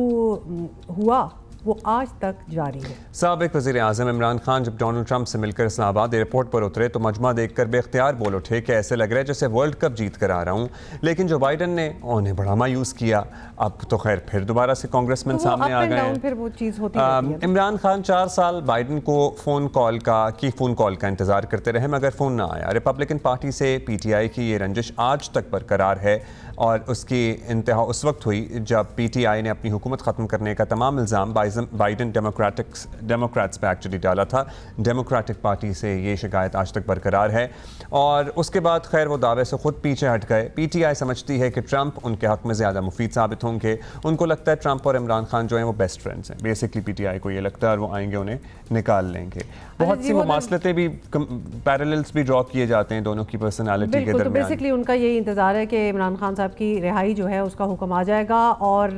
हुआ वो आज तक जारी है। साबिक़ वज़ीर आज़म इमरान खान जब डोनाल्ड ट्रंप से मिलकर इस्लामाबाद एयरपोर्ट पर उतरे तो मजमा देखकर बेख्तियार बोल उठे कि ऐसे लग रहा है जैसे वर्ल्ड कप जीत कर आ रहा हूँ। लेकिन जो बाइडन ने उन्हें बड़ा मायूस किया। अब तो खैर फिर दोबारा से कांग्रेसमैन तो सामने आ गए हैं। फिर वो चीज़ होती है। इमरान खान 4 साल बाइडन को फ़ोन कॉल का इंतज़ार करते रहे मगर फ़ोन ना आया। रिपब्लिकन पार्टी से PTI की ये रंजिश आज तक बरकरार है। और उसकी इंतहा उस वक्त हुई जब PTI ने अपनी हुकूमत ख़त्म करने का तमाम इल्ज़ाम बाइडन डेमोक्रेट्स पर एक्चुअली डाला था। डेमोक्रेटिक पार्टी से ये शिकायत आज तक बरकरार है और उसके बाद खैर वो दावे से खुद पीछे हट गए। PTI समझती है कि ट्रंप उनके हक़ में ज़्यादा मुफीद साबित होंगे। उनको लगता है ट्रंप और इमरान खान जो हैं वो बेस्ट फ्रेंड्स हैं। बेसिकली PTI को ये लगता है और वो आएंगे उन्हें निकाल लेंगे। बहुत सी मुमासलतें भी, पैरेलल्स भी ड्रॉ किए जाते हैं दोनों की पर्सनालिटी के दरमियान। तो बेसिकली उनका यही इंतजार है कि इमरान खान साहब की रिहाई जो है उसका हुक्म आ जाएगा। और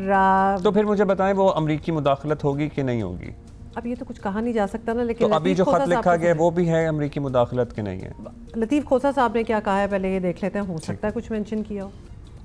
तो फिर मुझे बताएं वो अमरीकी मुदाखलत होगी कि नहीं होगी? अब ये तो कुछ कहा नहीं जा सकता ना, लेकिन तो अभी जो खत लिखा गया वो भी है अमरीकी मुदाखलत के नहीं है। लतीफ़ खोसा साहब ने क्या कहा है पहले ये देख लेते हैं, हो सकता है कुछ मेंशन किया हो।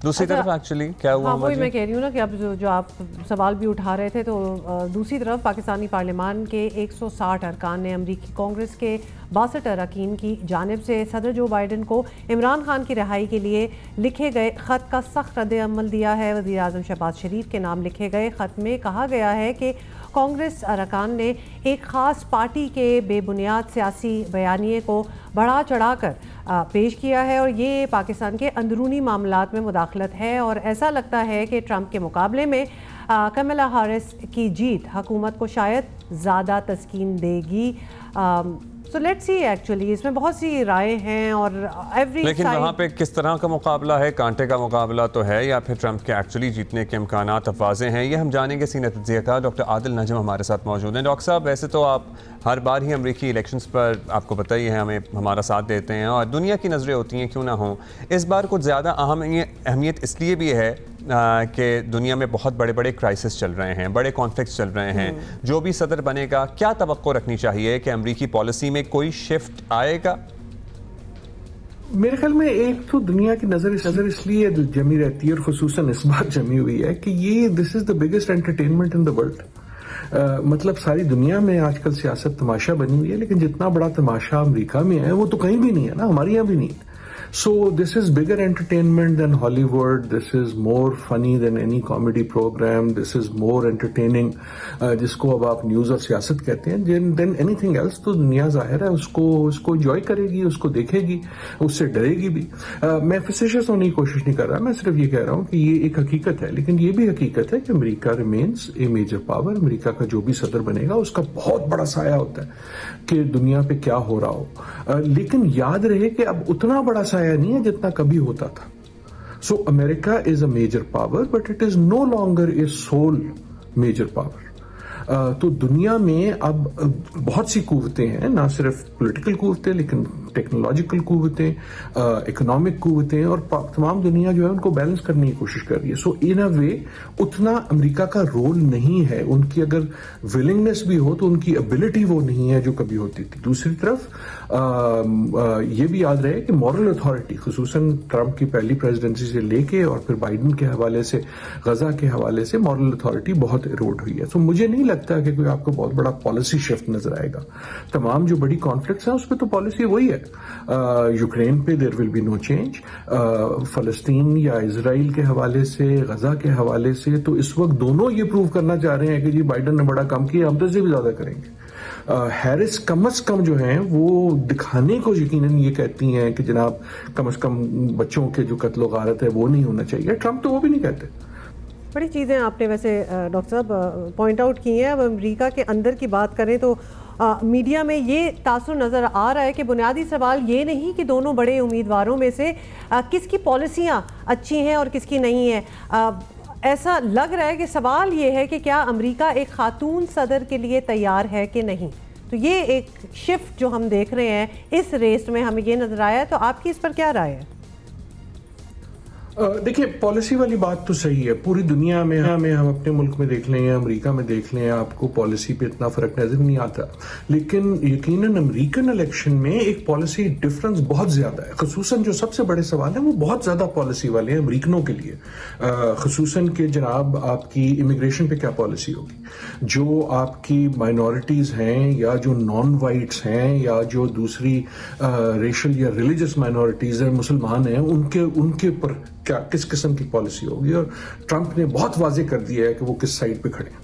दूसरी तरफ एक्चुअली क्या हुआ? हाँ, वही मैं कह रही हूँ ना कि अब जो आप सवाल भी उठा रहे थे, तो दूसरी तरफ पाकिस्तानी पार्लियामान के 160 अरकान ने अमरीकी कांग्रेस के 62 अरकान की जानिब से सदर जो बाइडन को इमरान खान की रिहाई के लिए लिखे गए ख़त का सख्त रद्द-ए-अमल दिया है। वज़ीर आज़म शहबाज शरीफ के नाम लिखे गए ख़त में कहा गया है कि कांग्रेस अरकान ने एक ख़ास पार्टी के बेबुनियाद सियासी बयानिए को बढ़ा चढ़ाकर पेश किया है और ये पाकिस्तान के अंदरूनी मामलात में मुदाखलत है और ऐसा लगता है कि ट्रंप के मुकाबले में कमला हैरिस की जीत हुकूमत को शायद ज़्यादा तस्कीन देगी। सो लेट्स सी, एक्चुअली इसमें बहुत सी राय हैं और लेकिन वहाँ पे किस तरह का मुकाबला है? कांटे का मुकाबला तो है या फिर ट्रंप के एक्चुअली जीतने के इम्कानात अफवाज़ें हैं? ये हम जानेंगे। सीनियर तज्ज़ियाकार डॉक्टर आदिल नजम हमारे साथ मौजूद हैं। डॉक्टर साहब, वैसे तो आप हर बार ही अमरीकी इलेक्शंस पर आपको पता ही है हमें हमारा साथ देते हैं और दुनिया की नज़रें होती हैं क्यों ना हो। इस बार कुछ ज़्यादा अहमियत इसलिए भी है कि दुनिया में बहुत बड़े बड़े क्राइसिस चल रहे हैं, बड़े कॉन्फ्लिक्ट्स चल रहे हैं। जो भी सदर बनेगा क्या तवक्को रखनी चाहिए कि अमरीकी पॉलिसी में कोई शिफ्ट आएगा? मेरे ख्याल में एक तो दुनिया की नज़र इसलिए जमी रहती है और खुसूसन इस बात जमी हुई है कि ये this is the biggest entertainment in the world. मतलब सारी दुनिया में आजकल सियासत तमाशा बनी हुई है, लेकिन जितना बड़ा तमाशा अमेरिका में है वो तो कहीं भी नहीं है ना, हमारे यहाँ भी नहीं। So this is bigger entertainment than Hollywood. This is more funny than any comedy program. This is more entertaining, जिसको अब आप न्यूज़ और सियासत कहते हैं, then anything else। तो दुनिया जाहिर है उसको enjoy करेगी, उसको देखेगी, उससे डरेगी भी। मैं facetious होने की कोशिश नहीं कर रहा, मैं सिर्फ ये कह रहा हूँ कि ये एक हकीकत है, लेकिन ये भी हकीकत है कि America remains a major power। America का जो भी सदर बनेगा उसका बहुत बड़ा साया होता है कि दुनिया पे क्या हो रहा हो, लेकिन याद रहे कि अब उतना बड़ा साया नहीं है जितना कभी होता था। So America is a major power but it is no longer a sole major power. तो दुनिया में अब बहुत सी कुव्वतें हैं, ना सिर्फ पॉलिटिकल कुव्वतें लेकिन टेक्नोलॉजिकल कुव्वतें, इकोनॉमिक कुव्वतें, और तमाम दुनिया जो है उनको बैलेंस करने की कोशिश कर रही है। सो इन अ वे उतना अमेरिका का रोल नहीं है। उनकी अगर विलिंगनेस भी हो तो उनकी एबिलिटी वो नहीं है जो कभी होती थी। दूसरी तरफ ये भी याद रहे कि मॉरल अथॉरिटी खुसूसन ट्रंप की पहली प्रेसिडेंसी से लेके और फिर बाइडन के हवाले से, गजा के हवाले से मॉरल अथॉरिटी बहुत इरोड हुई है। तो मुझे नहीं लगता कि कोई आपको बहुत बड़ा पॉलिसी शिफ्ट नजर आएगा। तमाम जो बड़ी कॉन्फ्लिक्ट्स हैं उस पर तो पॉलिसी वही है। यूक्रेन पे there will be no change, फलस्तीन या इजराइल के हवाले से, गजा के हवाले से तो इस वक्त दोनों ये प्रूव करना चाह रहे हैं कि जी बाइडन ने बड़ा कम किया, हम तो इससे भी ज्यादा करेंगे। हैरिस कम से कम जो हैं वो दिखाने को यकीनन ये कहती हैं कि जनाब कम से कम बच्चों के जो कत्लो गारत है वो नहीं होना चाहिए। ट्रंप तो वो भी नहीं कहते। बड़ी चीज़ें आपने वैसे डॉक्टर साहब पॉइंट आउट की हैं। अब अमेरिका के अंदर की बात करें तो मीडिया में ये तासुर नज़र आ रहा है कि बुनियादी सवाल ये नहीं कि दोनों बड़े उम्मीदवारों में से किसकी पॉलिसियाँ अच्छी हैं और किसकी नहीं है। ऐसा लग रहा है कि सवाल ये है कि क्या अमेरिका एक खातून सदर के लिए तैयार है कि नहीं। तो ये एक शिफ्ट जो हम देख रहे हैं इस रेस में हमें ये नज़र आया है। तो आपकी इस पर क्या राय है? देखिए, पॉलिसी वाली बात तो सही है। पूरी दुनिया में हम अपने मुल्क में देख लें या अमेरिका में देख लें, आपको पॉलिसी पे इतना फर्क नजर नहीं आता। लेकिन यकीनन अमेरिकन इलेक्शन में एक पॉलिसी डिफरेंस बहुत ज्यादा है। खुसूसन जो सबसे बड़े सवाल हैं वो बहुत ज्यादा पॉलिसी वाले हैं अमेरिकनों के लिए। खुसूसन के जनाब आपकी इमिग्रेशन पे क्या पॉलिसी होगी, जो आपकी माइनॉरिटीज हैं या जो नॉन वाइट्स हैं या जो दूसरी रेशल या रिलीजियस माइनॉरिटीज हैं, मुसलमान हैं, उनके ऊपर क्या किस किस्म की पॉलिसी होगी। और ट्रंप ने बहुत वाजे कर दिया है कि वो किस साइड पे खड़े हैं।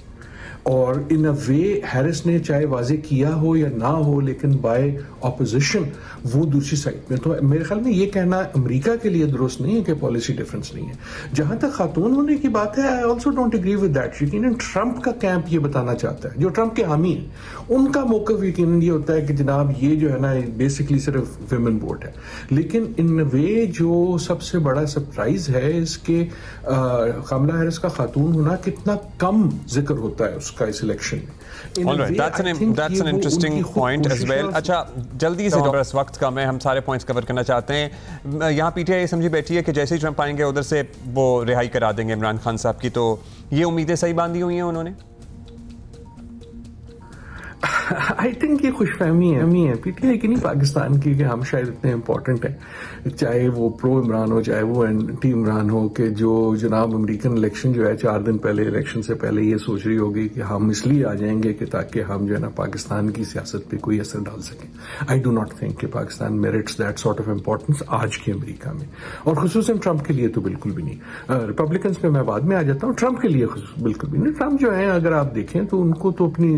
और इन अ वे हैरिस ने चाहे वाजे किया हो या ना हो, लेकिन बाय ऑपोजिशन वो दूसरी साइड में, तो मेरे ख्याल में ये कहना अमेरिका के लिए दुरुस्त नहीं है कि पॉलिसी डिफरेंस नहीं है। जहां तक खातून होने की बात है, I also don't agree with that. यकीनन ट्रंप का कैंप ये बताना चाहता है, जो ट्रंप के हामी है उनका मौक़िफ़ यकीनन ये होता है कि जनाब ये जो है ना बेसिकली सिर्फ विमेन वोट है। लेकिन इन वे जो सबसे बड़ा सरप्राइज है इसके कमला हैरिस का खातून होना कितना कम जिक्र होता है उसका इस इलेक्शन में। Alright, that's an interesting point as well. अच्छा, जल्दी से जो बस वक्त कम है, हम सारे पॉइंट्स कवर करना चाहते हैं। यहाँ पीटीआई समझी बैठी है कि जैसे ही ट्रंप आएंगे उधर से वो रिहाई करा देंगे इमरान खान साहब की, तो ये उम्मीदें सही बांधी हुई हैं उन्होंने? आई थिंक ये खुशफहमी है पीटीआई की, नहीं पाकिस्तान की, कि हम शायद इतने इम्पोर्टेंट हैं, चाहे वो प्रो इमरान हो चाहे वो एंटी इमरान हो, कि जो जनाब अमेरिकन इलेक्शन जो है 4 दिन पहले, इलेक्शन से पहले ये सोच रही होगी कि हम इसलिए आ जाएंगे कि ताकि हम जो है ना पाकिस्तान की सियासत पे कोई असर डाल सकें। आई डू नॉट थिंक कि Pakistan merits that sort of importance आज की अमेरिका में, और खुसूसन ट्रंप के लिए तो बिल्कुल भी नहीं। रिपब्लिकन्स पे मैं बाद में आ जाता हूँ, ट्रंप के लिए बिल्कुल भी नहीं। ट्रंप जो है अगर आप देखें तो उनको तो अपनी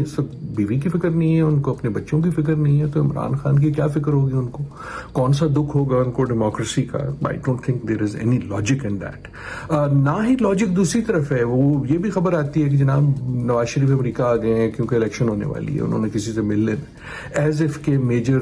बीवी की फिक्र नहीं है, उनको अपने बच्चों की फिक्र नहीं है, तो इमरान खान की क्या फिक्र होगी उनको? कौन सा दुख होगा उनको डेमोक्रेसी का? I don't think there is any logic in that. ना ही लॉजिक दूसरी तरफ है, वो ये भी खबर आती है कि जनाब नवाज शरीफ अमेरिका आ गए हैं क्योंकि इलेक्शन होने वाली है, उन्होंने किसी से मिल लेना, एज इफ के मेजर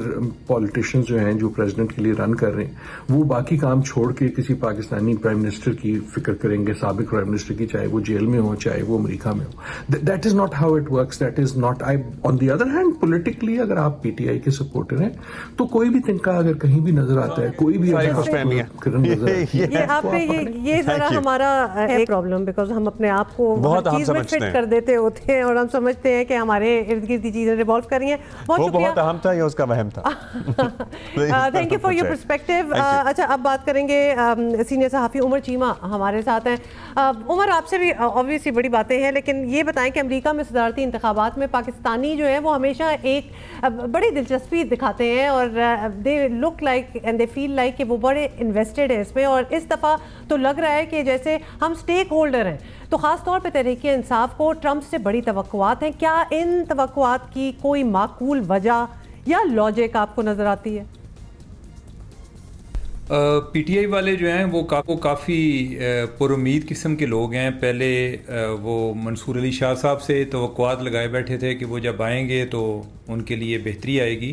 पॉलिटिशियंस जो हैं जो प्रेसिडेंट के लिए रन कर रहे हैं वो बाकी काम छोड़ के किसी पाकिस्तानी प्राइम मिनिस्टर की फिक्र करेंगे, साबिक प्राइम मिनिस्टर की, चाहे वो जेल में हो चाहे वो अमेरिका में हो। That is not how it works, that is not. I on the other hand politically अगर आप पीटीआई के सपोर्टर हैं तो कोई भी तिनका अगर कहीं भी नजर आता है, कोई भी ये जरा हमारा एक प्रॉब्लम, बिकॉज हम अपने आप को बहुत चीज में फिट कर देते होते हैं और हम समझते हैं कि हमारे इर्द गिर्द चीजें रिवॉल्व कर रही हैं। बहुत अहम था या उसका वहम था? Thank you for your perspective. अच्छा, अब बात करेंगे सीनियर सहाफी उमर चीमा हमारे साथ हैं। उमर, आपसे भी ऑब्वियसली बड़ी बातें हैं, लेकिन ये बताएं कि अमेरिका में सदारती इंतखाबात में पाकिस्तानी जो है वो हमेशा एक बड़ी दिलचस्पी दिखाते हैं और they look like and they feel like कि वो बड़े इन्वेस्टेड हैं इसमें, और इस दफ़ा तो लग रहा है कि जैसे हम स्टेक होल्डर हैं। तो ख़ास तौर पे तहरीक इंसाफ को ट्रंप से बड़ी तवक्कुआत हैं, क्या इन तवक्कुआत की कोई माकूल वजह या लॉजिक आपको नज़र आती है? पीटीआई वाले जो हैं वो काफ़ी पुरुमीद किस्म के लोग हैं। पहले वो मंसूर अली शाह साहब से तवक्कुआत लगाए बैठे थे कि वो जब आएंगे तो उनके लिए बेहतरी आएगी,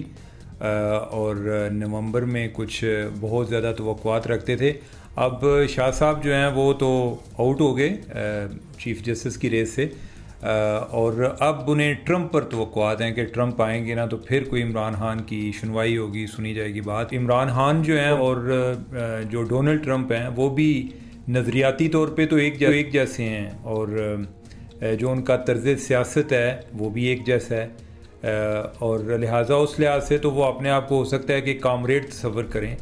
और नवंबर में कुछ बहुत ज़्यादा तवक्कुआत रखते थे। अब शाह साहब जो हैं वो तो आउट हो गए चीफ़ जस्टिस की रेस से, और अब उन्हें ट्रंप पर तवक्कुआत हैं कि ट्रंप आएंगे ना तो फिर कोई इमरान खान की सुनवाई होगी, सुनी जाएगी बात। इमरान खान जो हैं और जो डोनाल्ड ट्रंप हैं वो भी नज़रियाती तौर पे तो एक जैसे हैं, और जो उनका तर्ज़ सियासत है वो भी एक जैसा है, और लिहाजा उस लिहाज से तो वो अपने आप को हो सकता है कि कामरेड तस्वर करें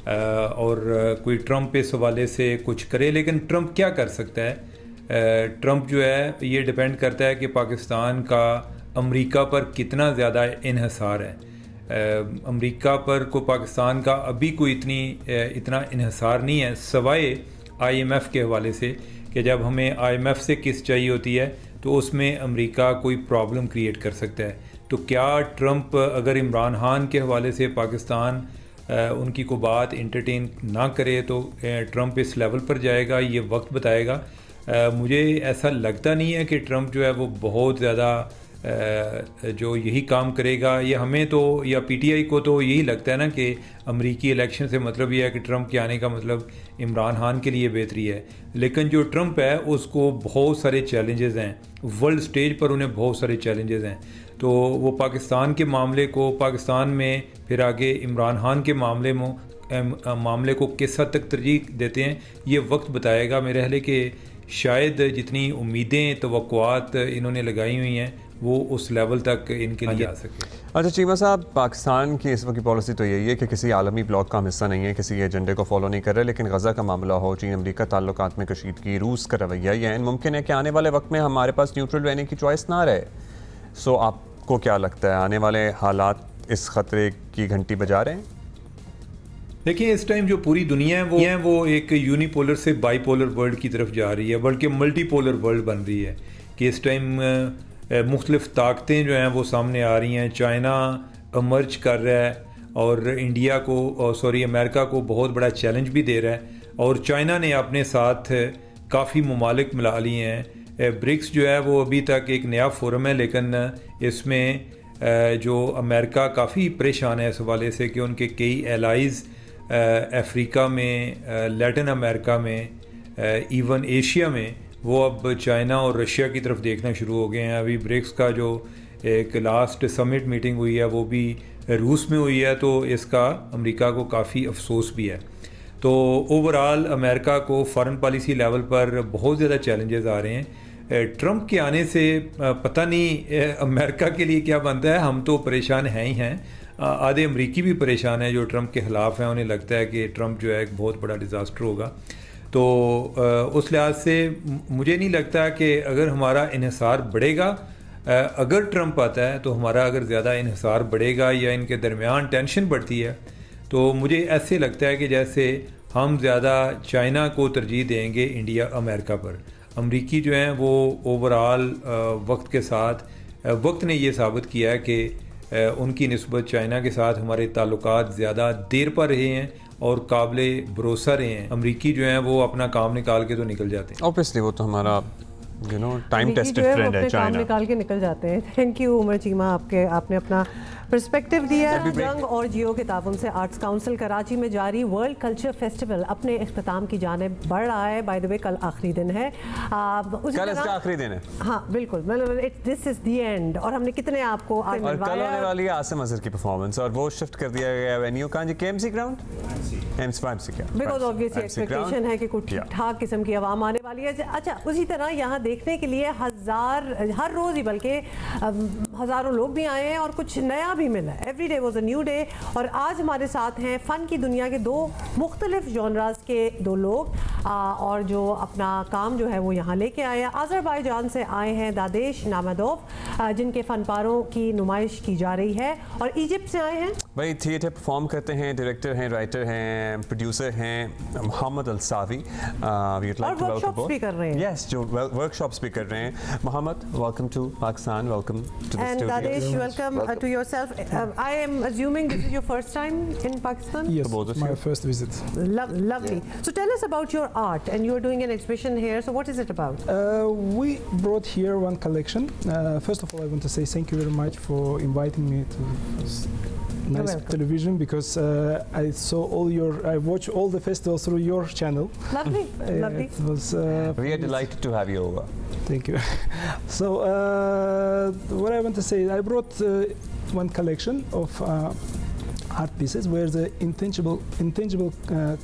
और कोई ट्रंप इस हवाले से कुछ करे। लेकिन ट्रंप क्या कर सकता है? ट्रंप जो है ये डिपेंड करता है कि पाकिस्तान का अमेरिका पर कितना ज़्यादा इन्हिसार है। अमेरिका पर को पाकिस्तान का अभी कोई इतना इन्हिसार नहीं है, सवाए IMF के हवाले से कि जब हमें IMF से किस्त चाहिए होती है तो उसमें अमेरिका कोई प्रॉब्लम क्रिएट कर सकता है। तो क्या ट्रंप अगर इमरान खान के हवाले से पाकिस्तान उनकी को बात इंटरटेन ना करे तो ट्रंप इस लेवल पर जाएगा, ये वक्त बताएगा। मुझे ऐसा लगता नहीं है कि ट्रंप जो है वो बहुत ज़्यादा जो यही काम करेगा, या हमें तो या पीटीआई को तो यही लगता है ना कि अमेरिकी इलेक्शन से मतलब ये है कि ट्रंप के आने का मतलब इमरान खान के लिए बेहतरी है। लेकिन जो ट्रंप है उसको बहुत सारे चैलेंजेस हैं, वर्ल्ड स्टेज पर उन्हें बहुत सारे चैलेंजेस हैं। तो वो पाकिस्तान के मामले को, पाकिस्तान में फिर आगे इमरान खान के मामले को किस हद तक तरजीह देते हैं, ये वक्त बताएगा। मेरे ख्याल कि शायद जितनी उम्मीदें तवक्कुआत इन्होंने लगाई हुई हैं वो उस लेवल तक इनके लिए आ सके। अच्छा चीमा साहब, पाकिस्तान की इस वक्त की पॉलिसी तो यही है कि किसी आलमी ब्लॉक का हिस्सा नहीं है, किसी एजेंडे को फॉलो नहीं कर रहे, लेकिन गज़ा का मामला हो, चीन अमेरिका ताल्लुकात में कशीदगी, रूस का रवैया, ये मुमकिन है कि आने वाले वक्त में हमारे पास न्यूट्रल रहने की चॉइस ना रहे। सो आपको क्या लगता है, आने वाले हालात इस ख़तरे की घंटी बजा रहे हैं? देखिए, इस टाइम जो पूरी दुनिया है वो एक यूनिपोलर से बाईपोलर वर्ल्ड की तरफ जा रही है, बल्कि मल्टीपोलर वर्ल्ड बन रही है। कि इस टाइम मुख्तलिफ़ ताकतें जो हैं वो सामने आ रही हैं। चाइना इमर्ज कर रहा है और इंडिया को अमेरिका को बहुत बड़ा चैलेंज भी दे रहा है, और चाइना ने अपने साथ काफ़ी ममालिक मिला लिए हैं। ब्रिक्स जो है वो अभी तक एक नया फोरम है, लेकिन इसमें जो अमेरिका काफ़ी परेशान है इस हवाले से कि उनके कई एलाइज़ अफ्रीका में, लैटिन अमेरिका में, इवन एशिया में, वो अब चाइना और रशिया की तरफ देखना शुरू हो गए हैं। अभी ब्रिक्स का जो एक लास्ट समिट मीटिंग हुई है वो भी रूस में हुई है, तो इसका अमेरिका को काफ़ी अफसोस भी है। तो ओवरऑल अमेरिका को फॉरेन पॉलिसी लेवल पर बहुत ज़्यादा चैलेंजेस आ रहे हैं। ट्रंप के आने से पता नहीं अमेरिका के लिए क्या बनता है। हम तो परेशान हैं ही हैं, आधे अमरीकी भी परेशान हैं जो ट्रंप के ख़िलाफ़ हैं। उन्हें लगता है कि ट्रंप जो है एक बहुत बड़ा डिज़ास्टर होगा। तो उस लिहाज से मुझे नहीं लगता कि अगर हमारा इन्हिसार बढ़ेगा, अगर ट्रंप आता है तो हमारा अगर ज़्यादा इन्हिसार बढ़ेगा या इनके दरमियान टेंशन बढ़ती है, तो मुझे ऐसे लगता है कि जैसे हम ज़्यादा चाइना को तरजीह देंगे इंडिया अमेरिका पर। अमरीकी जो हैं वो ओवरऑल वक्त के साथ वक्त ने ये साबित किया है कि उनकी निस्बत चाइना के साथ हमारे ताल्लुकात ज़्यादा देर पर रहे हैं और काबिले भरोसा रहे हैं। अमरीकी जो हैं वो अपना काम निकाल के तो निकल जाते हैं। ऑब्वियसली वो तो हमारा टाइम टेस्टेड फ्रेंड है, काम निकाल के निकल जाते हैं। थैंक यू उमर चीमा, आपने अपना पर्सपेक्टिव दिया। जंग और जियो के ताउन से आर्ट्स काउंसिल कराची में जारी वर्ल्ड कल्चर फेस्टिवल अपने इख्तिताम की जानिब बढ़ रहा है। बाय द वे कल आखिरी दिन है, कल इसका आखिरी दिन है। हाँ बिल्कुल, मतलब दिस इज द एंड। और हमने कितने आपको आज और कल होने वाली है आसिम अजहर की परफॉर्मेंस, और वो शिफ्ट कर दिया गया वेन्यू कहाँ जी? केएमसी ग्राउंड, एमसी क्या? बिकॉज ऑब्वियसली एक्सपेक्टेशन है कि कुछ ठीक ठाक किस्म की आवाम आने वाली है। अच्छा, उसी तरह यहाँ देखने के लिए हर रोज़ ही बल्कि हज़ारों लोग भी आए हैं और कुछ नया भी मिला है। Every day was a new day. और आज हमारे साथ हैं फ़न की दुनिया के दो मुख्तलिफ जॉनरास के दो लोग, और जो अपना काम जो है वो यहाँ लेके आए हैं। अज़रबैजान से आए हैं दादेश नामादोव, जिनके फ़नपारों की नुमाइश की जा रही है, और इजिप्ट से आए हैं भाई थिएटर परफॉर्म करते हैं, डायरेक्टर हैं, राइटर हैं, प्रोड्यूसर हैं मोहम्मद अलसावी। वर्कशॉप्स भी कर रहे हैं। यस, जो वर्कशॉप्स भी कर रहे हैं। Mohammad, welcome to Pakistan, welcome to the studio. दादेश, welcome to yourself. I am assuming this is your first time in Pakistan? Yes, my first visit. Lovely. So tell us about your art, and you are doing an exhibition here. So what is it about? We brought here one collection. First of all, I want to say thank you very much for inviting me to this nice television, because I watch all the festivals through your channel. Lovely, lovely. It was, we are delighted to have you over. Thank you. So what I want to say, I brought one collection of art pieces where the intangible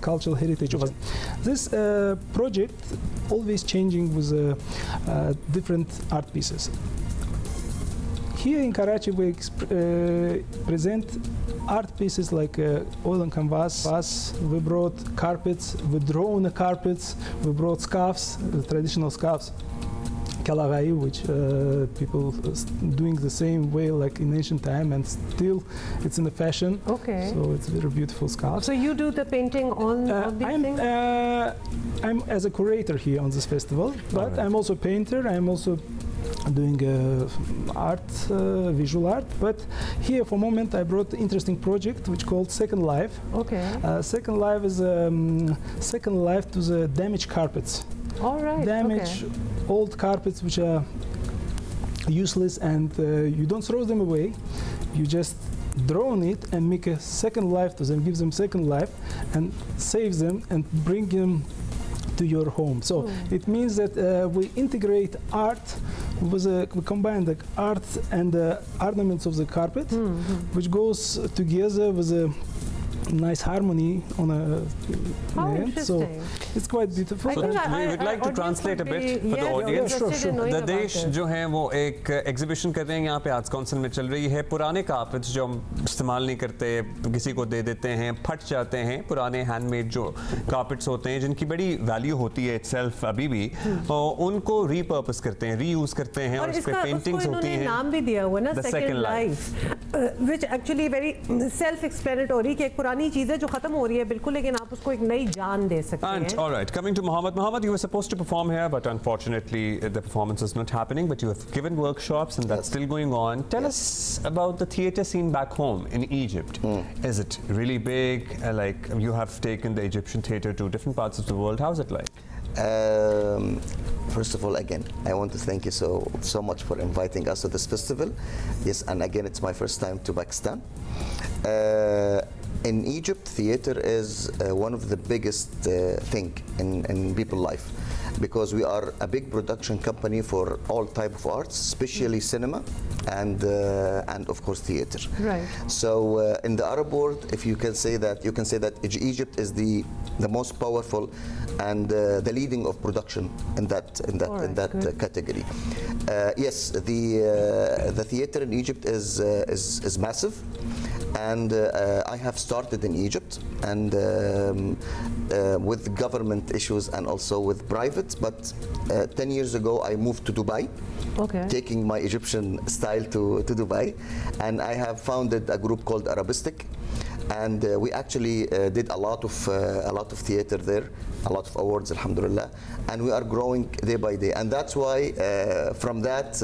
cultural heritage was. This project always changing with different art pieces. Here in Karachi we present art pieces like oil and canvas. We brought carpets, we drawn carpets, we brought scarves, traditional scarves. Kalagai, which people doing the same way like in ancient time, and still it's in the fashion. Okay. So it's very beautiful scarves. So you do the painting on these things? I'm as a curator here on this festival, but I'm also a painter. I'm also doing art, visual art. But here for a moment I brought an interesting project which called Second Life. Okay. Second Life is second life to the damaged carpets. All right. Damaged old carpets which are useless, and you don't throw them away. You just draw on it and make a second life to them, give them second life, and save them and bring them to your home. So it means that we integrate art with we combine the art and the ornaments of the carpet, which goes together with a nice harmony on a end. So it's quite beautiful. So we would like to translate a bit for the audience. Sure. दादेश जो हैं वो एक exhibition कर रहे हैं यहाँ पे arts council में चल रही है। पुराने कार्पेट्स जो हम इस्तेमाल नहीं करते, किसी को दे देते हैं, फट जाते हैं, पुराने हैंडमेड जो कार्पेट्स होते हैं जिनकी बड़ी वैल्यू होती है इटसेल्फ अभी भी, उनको रीपर्पस करते हैं, रीयूज करते हैं, और इस पे पेंटिंग्स होती हैं। नाम भी दिया हुआ ना, second life. which actually very self-explanatory कि एक पुरानी चीज़ है जो ख़त्म हो रही है बिल्कुल, लेकिन आप उसको एक नई जान दे सकते हैं. And all right, coming to Mohammed. Mohammed, you were supposed to perform here, but unfortunately the performance is not happening. But you have given workshops, and that's still going on. Tell us about the theatre scene back home in Egypt. Is it really big? Like you have taken the Egyptian theatre to different parts of the world. How's it like? First of all, again, I want to thank you so much for inviting us to this festival. Yes, and again, it's my first time to Pakistan. In Egypt, theater is one of the biggest thing in people's life, because we are a big production company for all type of arts, especially cinema and of course theater. Right. So in the Arab world, if you can say that Egypt is the most powerful and the leading of production in that category. Yes, the theater in Egypt is massive. And I have started in Egypt, and with government issues and also with private. But 10 years ago, I moved to Dubai, taking my Egyptian style to Dubai, and I have founded a group called Arabistic, and we actually did a lot of theater there, a lot of awards, alhamdulillah, and we are growing day by day. And that's why from that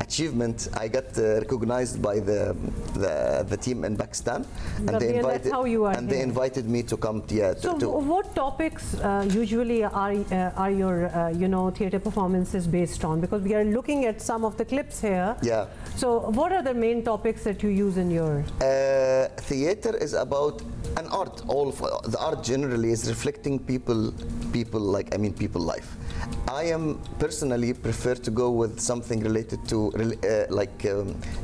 achievement, I got recognized by the team in Pakistan, and they invited me to come here. So what topics usually are your theater performances based on? Because we are looking at some of the clips here. Yeah. So what are the main topics that you use in your theater? Is about an art. All of the art generally is reflecting people life. I am personally prefer to go with something related to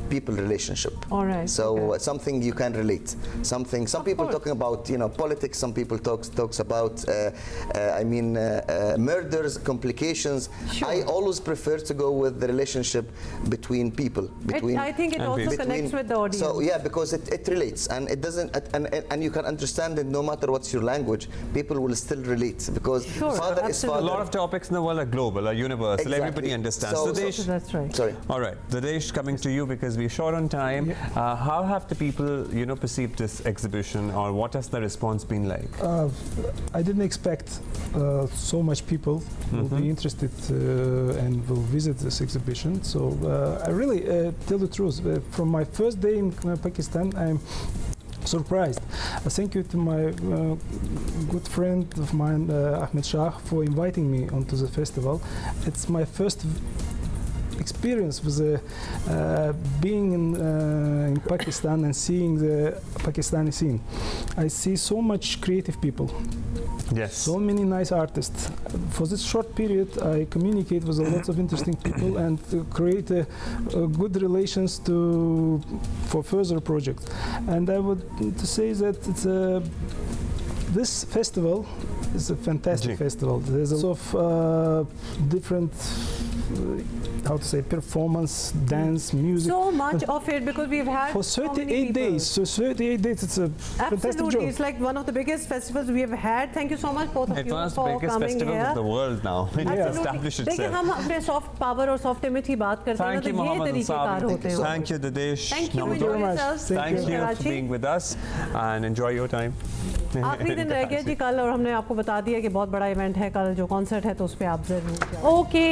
people relationship. All right. So something you can relate. Some people talking about politics. Some people talks about murders, complications. Sure. I always prefer to go with the relationship between people. I think it also connects with the audience. So yeah, because it relates, and it doesn't, and you can understand it no matter what's your language. People will still relate, because father is father. A lot of topics in the world are global, are universal. Exactly. Everybody understands. So that's right. Sorry. All right, Dadesh, coming to you because we're short on time. Yeah. How have the people, perceived this exhibition, or what has the response been like? I didn't expect so much people will be interested and will visit this exhibition. So I really tell the truth. From my first day in Pakistan, I'm surprised. Thank you to my good friend of mine, Ahmed Shah, for inviting me onto the festival. It's my first experience with being in Pakistan and seeing the Pakistani scene. I see so much creative people. Yes. So many nice artists. For this short period, I communicate with a lot of interesting people and create good relations for further projects. And I would say that this festival is a fantastic festival. There's a lot of different performance, dance, music. So much of it, because we've had for 38 days. So 38 days, it's a fantastic job. It's like one of the biggest festivals we have had. Thank you so much, both of you, for coming here. It's one of the biggest festivals of the world now. It has established itself. लेकिन हम अपने soft power और soft image की बात करते हैं, तो ये तरीकेकार होते हैं. Thank you, Dadesh. Thank you very much. Thank you for being with us, and enjoy your time. आखिरी दिन रह गया जी कल, और हमने आपको बता दिया कि बहुत बड़ा इवेंट है कल, जो कॉन्सर्ट है, तो उस पर आप जरूर ओके.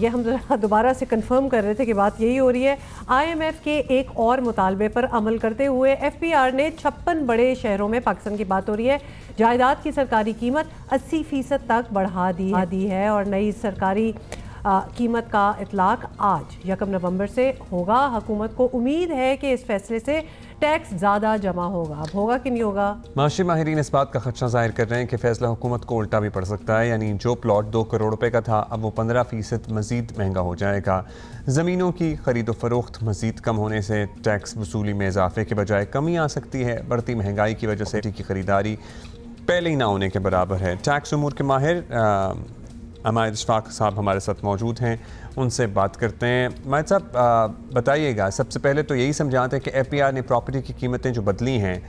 ये हम दोबारा से कंफर्म कर रहे थे कि बात यही हो रही है. IMF के एक और मुतालबे पर अमल करते हुए FPR ने 56 बड़े शहरों में, पाकिस्तान की बात हो रही है, जायदाद की सरकारी कीमत 80% तक बढ़ा दी है. और नई सरकारी कीमत का इतलाक आज 1 नवंबर से होगा. हुकूमत को उम्मीद है कि इस फैसले से टैक्स ज़्यादा जमा होगा. अब होगा कि नहीं होगा? माशी माहिरीन इस बात का खदशा जाहिर कर रहे हैं कि फैसला हुकूमत को उल्टा भी पड़ सकता है. यानी जो प्लॉट 2 करोड़ रुपए का था, अब वो 15% मज़ीद महंगा हो जाएगा. ज़मीनों की खरीदो फरोख्त मज़ीद कम होने से टैक्स वसूली में इजाफे के बजाय कमी आ सकती है. बढ़ती महंगाई की वजह से की खरीदारी पहले ही ना होने के बराबर है. टैक्स उमूर के माहिर अमायद इशफाक साहब हमारे साथ मौजूद हैं, उनसे बात करते हैं. अमायद साहब, बताइएगा, सबसे पहले तो यही समझाते हैं कि FPR ने प्रॉपर्टी की कीमतें जो बदली हैं,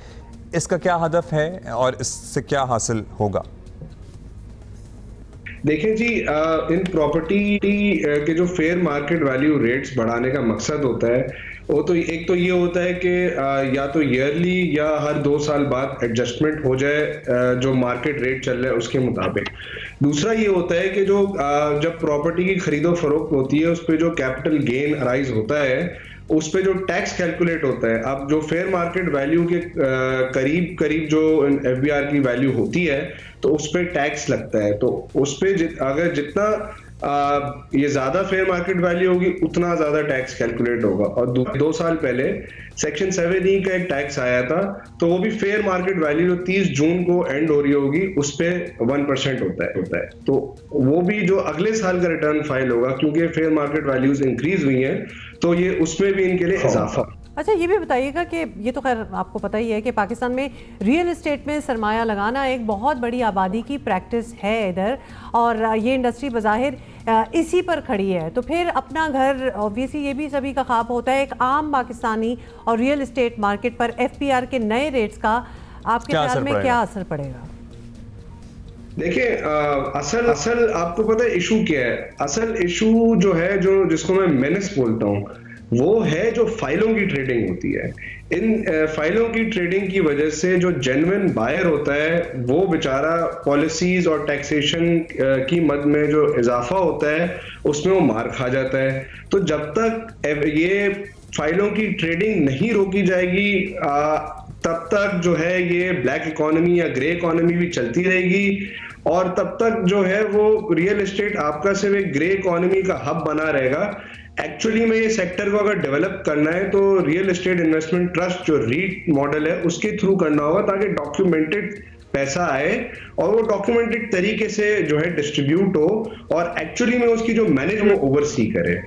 इसका क्या हदफ है और इससे क्या हासिल होगा? देखें जी, इन प्रॉपर्टी के जो फेयर मार्केट वैल्यू रेट्स बढ़ाने का मकसद होता है वो तो एक तो ये होता है कि या तो ईयरली या हर 2 साल बाद एडजस्टमेंट हो जाए जो मार्केट रेट चल रहा है उसके मुताबिक। दूसरा ये होता है कि जो जब प्रॉपर्टी की खरीदो फरोख्त होती है उस पर जो कैपिटल गेन अराइज होता है उस पे जो टैक्स कैलकुलेट होता है, अब जो फेयर मार्केट वैल्यू के करीब करीब जो एफबीआर की वैल्यू होती है तो उस पे टैक्स लगता है। तो उस पे अगर जितना ये ज्यादा फेयर मार्केट वैल्यू होगी उतना ज्यादा टैक्स कैलकुलेट होगा। और 2 साल पहले सेक्शन 7E का एक टैक्स आया था तो वो भी फेयर मार्केट वैल्यू जो 30 जून को एंड हो रही होगी उस पे 1% होता है। तो वो भी जो अगले साल का रिटर्न फाइल होगा क्योंकि फेयर मार्केट वैल्यूज इंक्रीज हुई हैं तो ये उसमें भी इनके लिए इजाफा। अच्छा, ये भी बताइएगा कि ये तो खैर आपको पता ही है कि पाकिस्तान में रियल एस्टेट में सरमाया लगाना एक बहुत बड़ी आबादी की प्रैक्टिस है इधर, और ये इंडस्ट्री बज़ाहिर इसी पर खड़ी है। तो फिर अपना घर ऑब्वियसली ये भी सभी का ख्वाब होता है। एक आम पाकिस्तानी और रियल एस्टेट मार्केट पर एफपीआर के नए रेट्स का आपके ख्याल में क्या असर पड़ेगा? देखिए असल आपको पता है इशू क्या है? असल इशू जो है जो जिसको मैं मेनेस बोलता हूँ वो है जो फाइलों की ट्रेडिंग होती है। इन फाइलों की ट्रेडिंग की वजह से जो जेन्युइन बायर होता है वो बेचारा पॉलिसीज और टैक्सेशन की मद में जो इजाफा होता है उसमें वो मार खा जाता है। तो जब तक ये फाइलों की ट्रेडिंग नहीं रोकी जाएगी तब तक जो है ये ब्लैक इकोनॉमी या ग्रे इकोनॉमी भी चलती रहेगी, और तब तक जो है वो रियल एस्टेट आपका सिर्फ एक ग्रे इकोनॉमी का हब बना रहेगा। एक्चुअली में ये सेक्टर को अगर डेवलप करना है तो रियल एस्टेट इन्वेस्टमेंट ट्रस्ट जो रीट मॉडल है उसके थ्रू करना होगा ताकि डॉक्यूमेंटेड पैसा आए और वो डॉक्यूमेंटेड तरीके से जो है डिस्ट्रीब्यूट हो और एक्चुअली में उसकी जो मैनेजमेंट ओवरसी करे।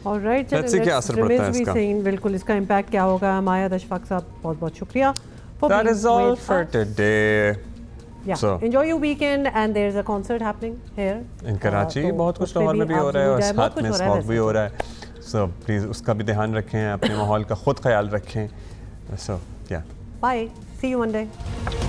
ऑलराइट, क्या असर पड़ता है इसका? बिल्कुल, इसका इम्पैक्ट क्या होगा? माया अशफाक साहब बहुत बहुत शुक्रिया। That is all for today. Yeah. So, enjoy your weekend and there's a concert happening here in Karachi. बहुत कुछ लाहौर में भी हो रहा है और साथ में स्मोक भी हो रहा है। So प्लीज उसका भी ध्यान रखें, अपने माहौल का खुद ख्याल रखें। So yeah. Bye. See you Monday.